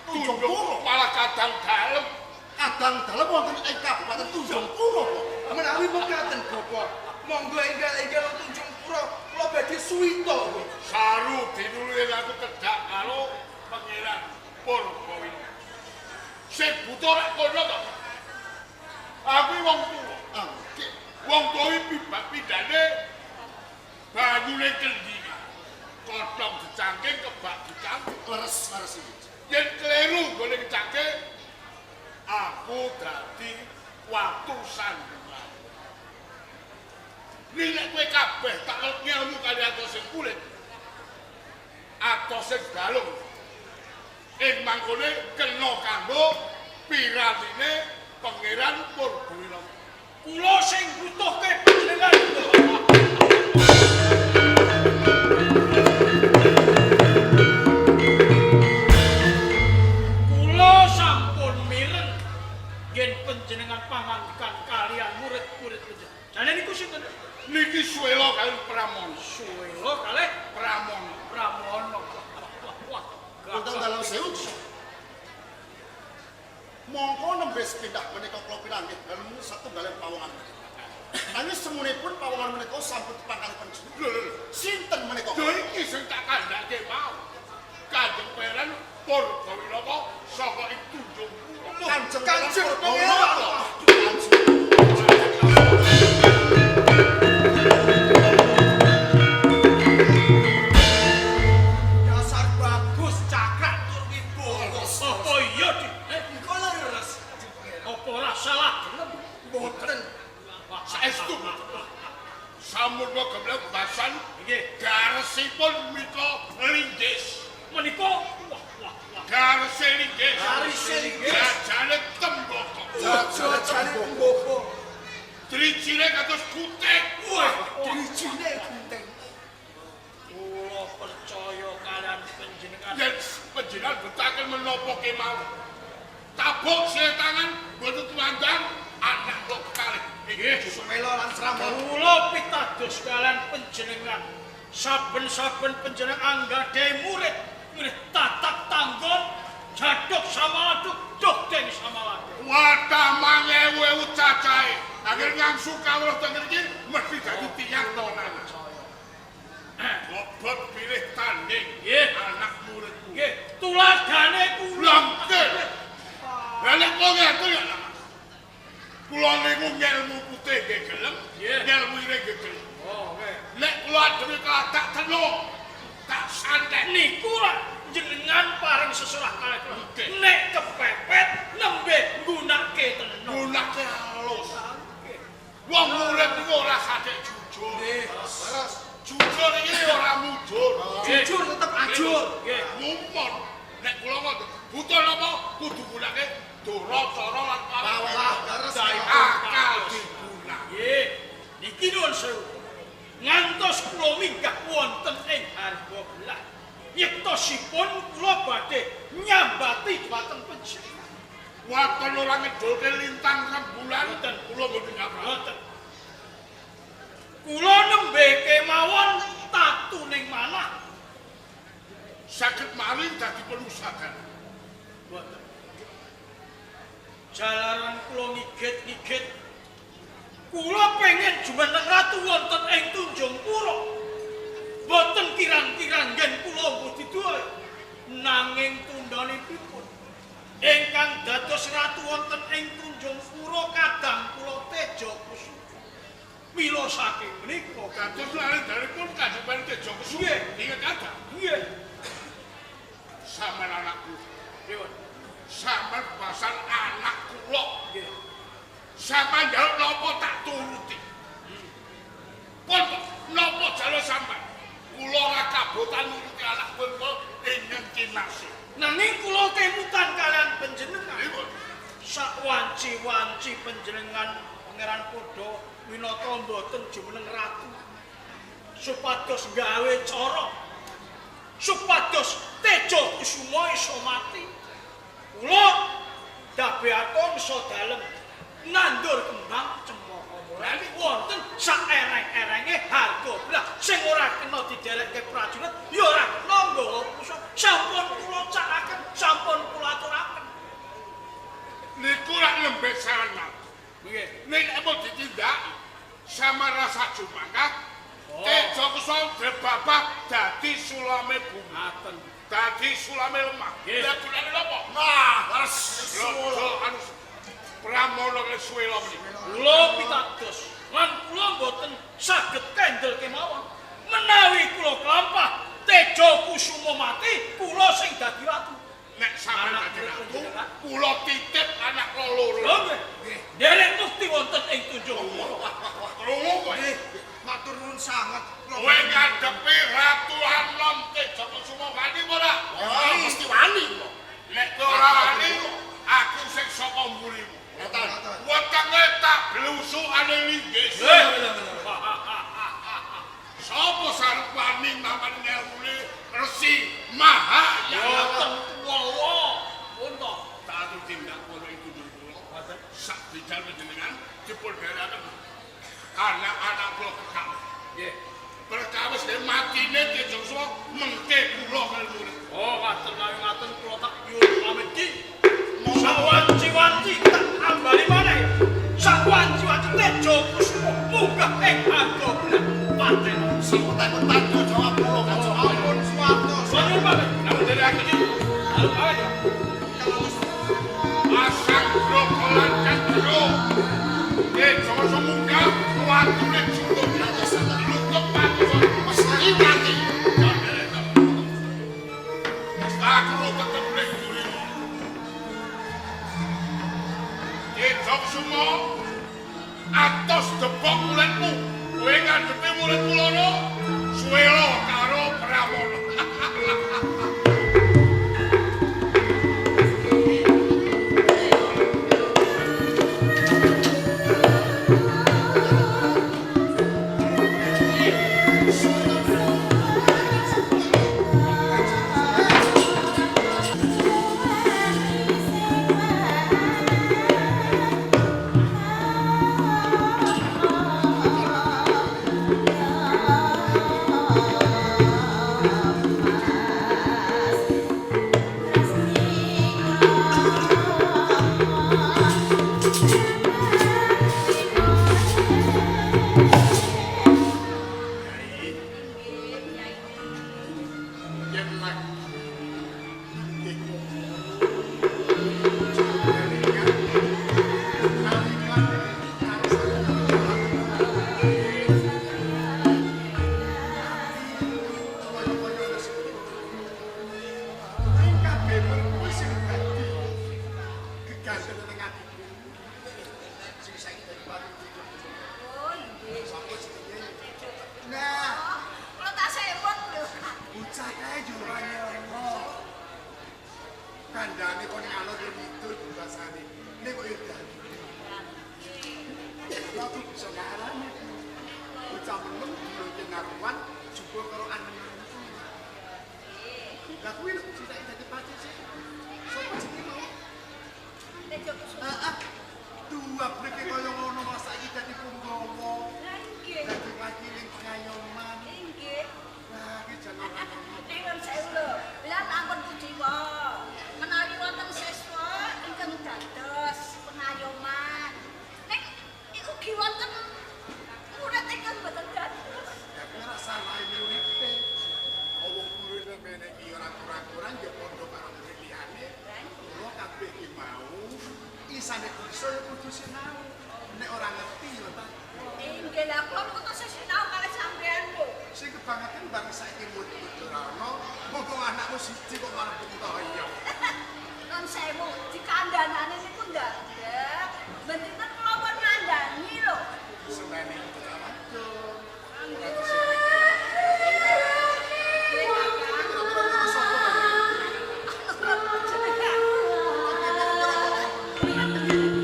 Tunjung Pura. Malah kadang dalem. Kadang dalem wonten ing Kabupaten Tunjung Pura. Menawi mekaten Bapak, monggo enggal-enggal Tunjung Pura kula badhe suwita. Saru dinulung aku kedak karo Pangeran Purbawi. Sing buta rek kono to. Aku wong tuwa. Angke Wong tuwa pidane banyune kendi. Kodhong dicangking kebak dicangking. leres iki. Yen kleru gone dicangking aku dadi watu sandungan. Nek kowe kabeh tak ngelmu kali atos sing kulit. Atos sing galung. Ing mangkone kena kanggo piratine Pangeran Purbalingga. Kula sing butuhke panjenengan. Kula sampun mireng yen panjenengan pangangkan kalian murid-murid panjenengan. Jane niku sinten? Niki Swela kalih Pramono. Swela kalih Pramono. Pramono. Wonten dalam sewu. Mongko nembe sepindah menika kula piranggih dalem satunggaling pawongan. Nanging semunipun pawongan menika sampun pangkalipan jeneng. Sinten menika? Lho iki sing tak kandhake mau. Kanjeng Pangeran Purbalingga saka ing Tunjung Pura. Kanjeng Pangeran. Dasar bagus cakrak tur wibowo. Apa iya, Dik? Iku leres. Apa ora salah? Mboten. Saestu. Sampun geblek basan Nggih. garesipun mitra linggis. Menika Garese linggis. Garise linggis. Jajane temboko. Jajane mboko. Trijine kados kutek. Wah, dirijine gunting. kula percaya kalian panjenengan. Yen panjenengan betaken menapa kemawon. Tabuk tangan boten tuandang anak kok kalih. Nggih, Sumela lan Srama. Kula pitados kalian panjenengan. Saben-saben panjenengan anggadhahi murid, murid tatak tanggon, jaduk sama laduk, dogdeng sama laduk. wadah mangewu cacahe. Akhir ngangsu kawruh teng mriki mesti dadi tiyang tonan. Bobot pilih tanding Nggih. anak muridku. Nggih, tuladhane kula. Langke. Lah nek kok ngeten ya. Kula niku ngelmu putih nggih gelem, Nggih. ngelmu ireng nggih gelem. Oh, nggih. Nek kula dhewe tak tenung, tak santet. Niku lah jenengan paring sesurah kalih kula. Nggih. Nek kepepet nembe nggunakake tenan. Gunake halus. Wong murid niku ora sadek jujur. Leres. Jujur iki ora mujur. Jujur tetep ajur. Nggih. Ngumpul. Nek kula ngoten, butuh napa kudu gunake dora cara lan Pawlah leres. akal digunak. Nggih, niki nuwun sewu. Ngantos kula minggah wonten ing harga belah. Yektosipun kula badhe nyambati dhumateng panjenengan. Waton ora ngedolke lintang rembulan dan kula mboten ngapura. Boten. Kula nembe kemawon tatuning manah. Saged malih dadi penusakan. Boten. Jalaran kula ngigit-ngigit. Kula pengen jumeneng ratu wonten ing Tunjung Pura. Boten kirang-kirang yen kula mbudidaya. Nanging tundhanipun ingkang dados ratu wonten ing Tunjung Pura kadang kula teja kusuma. Mila saking menika Kados lare dalipun Kanjeng Tejo Kusuma. Nggih. Ingat kata, nggih. sampean anakku, Pripun? sampean basan anak kula. Nggih. Sampean njaluk napa tak turuti. Pun napa jalo sampean? Kula ora kabotan nuruti anak kula ingkang kinasih. Nanging kula kemutan kalian panjenengan. Pripun? Sawanci-wanci panjenengan Pangeran Podo Winata mboten jumeneng ratu. Supados gawe cara. Supados Tejo Kusuma iso mati. Kula dabeaken iso dalem nandur kembang cempaka mulane wonten saereng-erenge harga belah sing ora kena diderekke prajurit ya ora kena nggawa pusaka. Sampun kula cakaken, sampun kula aturaken. Niku rak nembe sana. Nggih. Nek apa ditindaki sama rasa jumangkat, Oh. Tejo Kusuma debabak dadi sulame bumi. Ngaten. Dadi sulame lemah. Nggih. Lah gunane napa? Nah, leres. Lho anu Pramono Swela menika. Kula pitados lan kula mboten saged kendel kemawon. Menawi kula kelampah Tejo Kusuma mati, kula sing dadi ratu. Nek sampeyan Anak dadi ratu, panjenengan. kula titip anak kula loro. Lho nggih. Derek mukti wonten ing Tunjung Pura. Krungu kowe. Matur nuwun sanget. Kowe ngadepi Ratu Anom Tejo Kusuma wani ora? Mesti wani. Nek kowe ora wani, aku sing saka mburimu. Ngeten. tak blusukane linggis. Sopo sarep wani maman ngelmune Resi Mahayana. Boten kuwawa. Pun to. Tak atur tindak kono iku kula. Sak bidal panjenengan dipun derekaken anak-anak kula kekal. Nggih. Perkawis dene matine Ki Joshua mengke kula ngelmune. Oh, ngaten kula tak nyuwun pamit ki. Sawanci-wanci tak ambali maneh. Sawanci-wanci tejo kusuma munggah ing adonan paten. Sewentek-wentek jawab kula kaca ampun suwarto. Nyuwun pamit. Namun dari aku iki. Halo pamit. Asang grogolan cendro. Joshua munggah watune cukup. Lukup panggon mesti mati. Aku tetep nguri. Cok sumo atos debok mulutmu kowe ngadepi mulutmu loro suwelo karo Pramono. Kandhane kon ngalor yo ngidul basane. Nek kok yo dadi. Aku bisa ngarane. Bocah meneng dino naruan juga karo anengan. Lah kuwi lho cita dadi pati sih. Sopo jenenge mau? Tejo kusuma. Dua breke kaya ngono Mas saiki dadi punggawa. Lah nggih. Dadi wakiling pengayoman. Nggih. Lah iki jeneng Nyuwun sewu lho. Lah ampun puji kok. Menawi wonten siswa ingkang dados pengayoman. Nek iku ugi wonten murid ingkang boten dados. ya ora salah ini uripe. Wong murid mene iki ora kurang-kurang ya padha karo murid liyane. Kula kabeh iki mau isane bisa ya kudu sinau. Nek ora ngerti ya ta. Inggih lah kula putus sinau kalih sampean lho. Sing kebangetan bang saiki murid ora ono, monggo anakmu siji kok malah pentoyo. Nun sewu dikandhanane niku ndadak. Benten kula pun ngandani lho. Semene putra wadon. Thank you.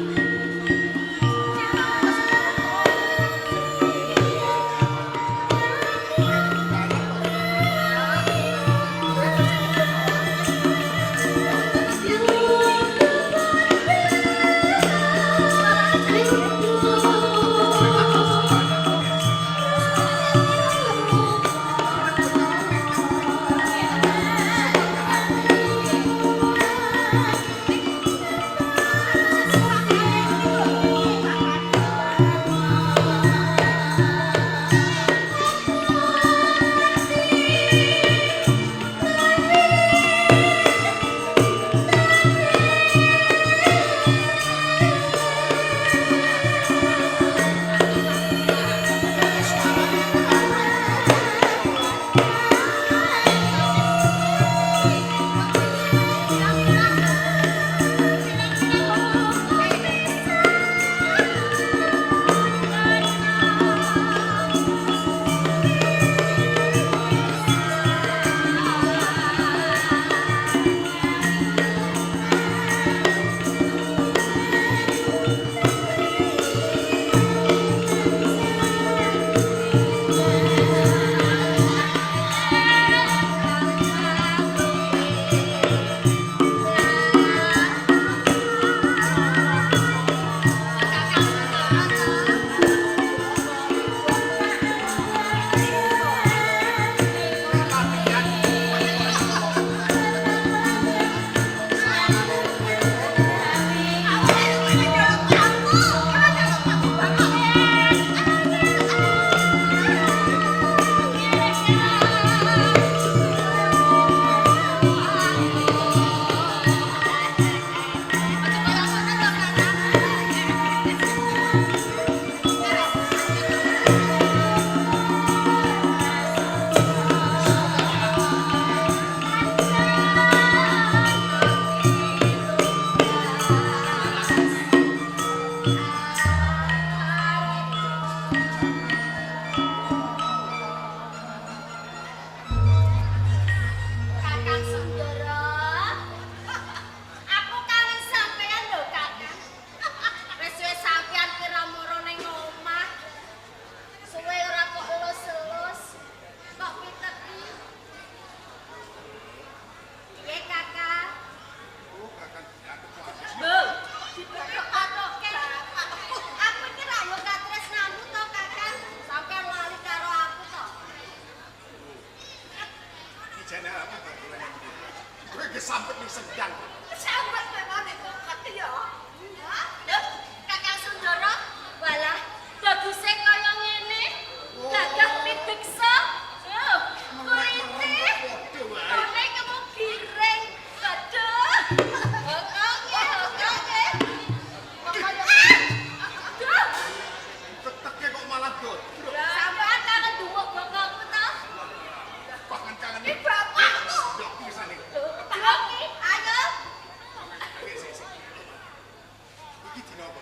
Iki dina apa?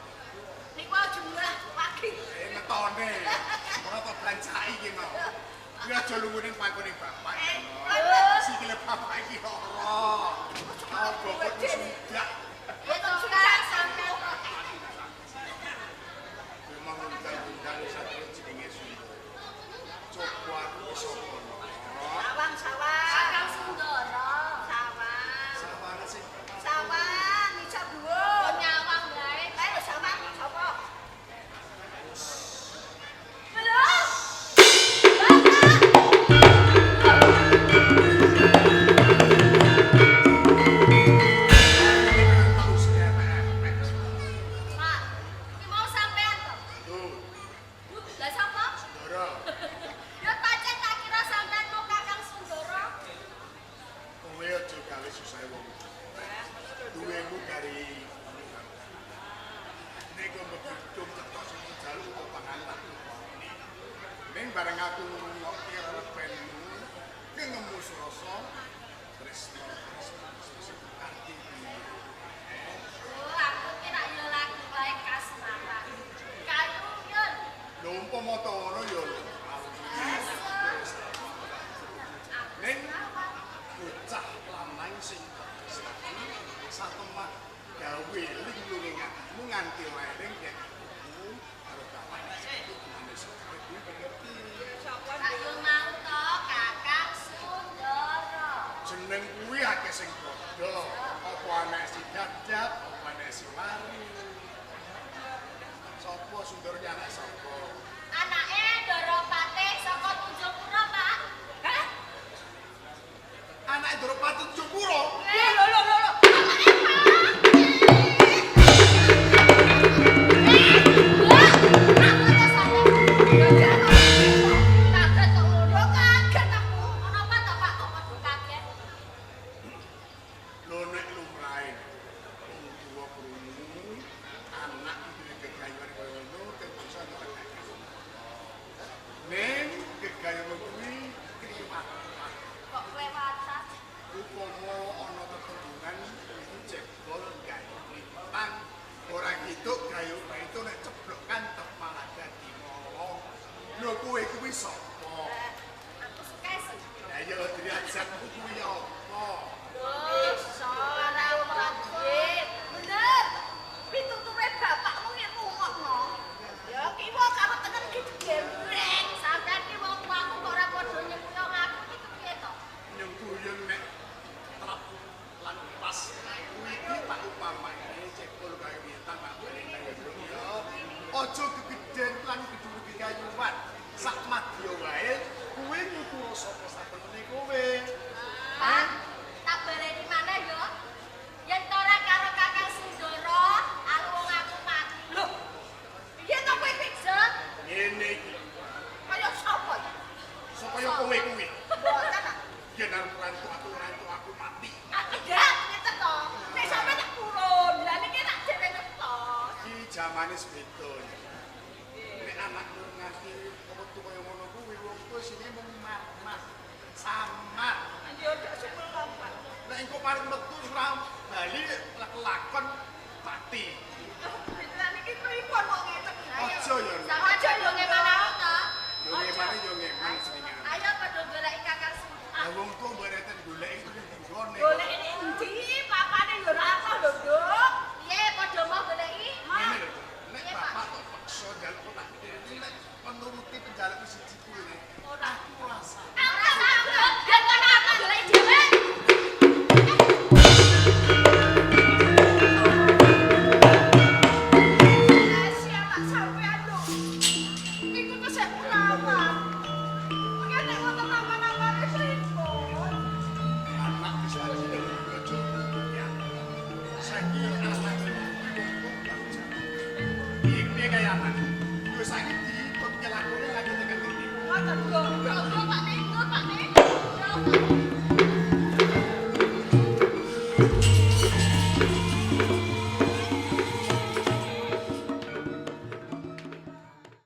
Niku jumlah pagi. Ngetone. Ora tak blancaki iki mau. Kuwi aja lunga ning pangkone bapak. Sikile bapak iki ora. Bapak wis sudah. Betul sudah sampai. Memang undang-undang satu jenenge Sundoro. Coba aku iso kono. Sawang sawang. Kakang Sundoro. Sawang. Sawang sing Sawang iso dhuwur. Nyawang wae. Ayo sawang sapa? Halo. Pak, iki mau sampean to? tuh. Lah sapa? Sundoro. Ya pancen tak kira sampean mau Kakang Sundoro. Kowe aja gawe susah wong. Duwemu dari nek kok begitu cetok sing jaluk kok panganan. Ning bareng aku ngopi karo penmu, ki nemu rasa tresno arti Oh, aku kira yo lagu bae kasmaran. Kayu yun. lho umpama to ngono ya ning bocah lanang sing satu mah gawe ling luring aku nganti wae ning nek karo kawan itu manis kuwi pengerti Kayu mau to Kakang Sundoro. jeneng kuwi akeh sing padha apa anek si dadap apa anek si mari sapa Sundornya anak sapa Anake Doropate saka Tunjungpura, Pak. Hah? anak Dropati Jupuro lho nek lumrahe wong tuwa krungu anak iki gegayuhan koyo ngono terus ning gegayuhan kuwi kriwat upomo ana tetembungan iku jebol gawe lintang ora gitu gawe itu nek ceblokan tepalaga dimolo lho kowe kuwi sapa ya yo diajak kuwi apa nyengkuyung nek trap lan pas kuwi iki tak upamane jebol gawe lintang tak lintang yo aja kegeden lan gedhe gegayuhan sak madya wae kuwi nyukur sapa satemene kowe Tak baleni maneh yo. Yen ora karo Kakang Sundoro, aku wong aku mati. Loh. Piye to kowe pikse? ngene iki Kaya sapa iki? supaya kowe kuwi Mboten ah. yen rantu aku mati Tidak, ngeten to. Nek sampe tak purun, lah niki tak dhewe ngetos. iki jamane beda nek anakmu nganti metu kaya ngono kuwi wong tuwa sine mung mas samar Yo dak sepelong, Pak. nek engko pareng metu ora bali lakon mati Beneran iki pripun kok ngeten? aja ya Sama aja yo ngemana to. yo ngemane yo ngeman jenenge Ayo padha goleki Kakang Sundoro. wong tuwa mbareten golek itu nggone Golek endi? Papane yo ora apa lho, Nduk. Piye padha mau goleki? ngene lho nek bapak kok paksa njaluk tak nek menuruti penjaluk siji kuwi ora kuasa Ora sanggup, yen kono aku goleki dhewe. Siapa sampean lho? Iku tuh sik lama. Mungkin nek wonten nama-namane pripun? anak bisa jadi bojo ya saiki anak iki kaya anak yo saiki dikut kelakone lagi tekan ngendi Ngoten lho. Pak Ning, Pak Ning.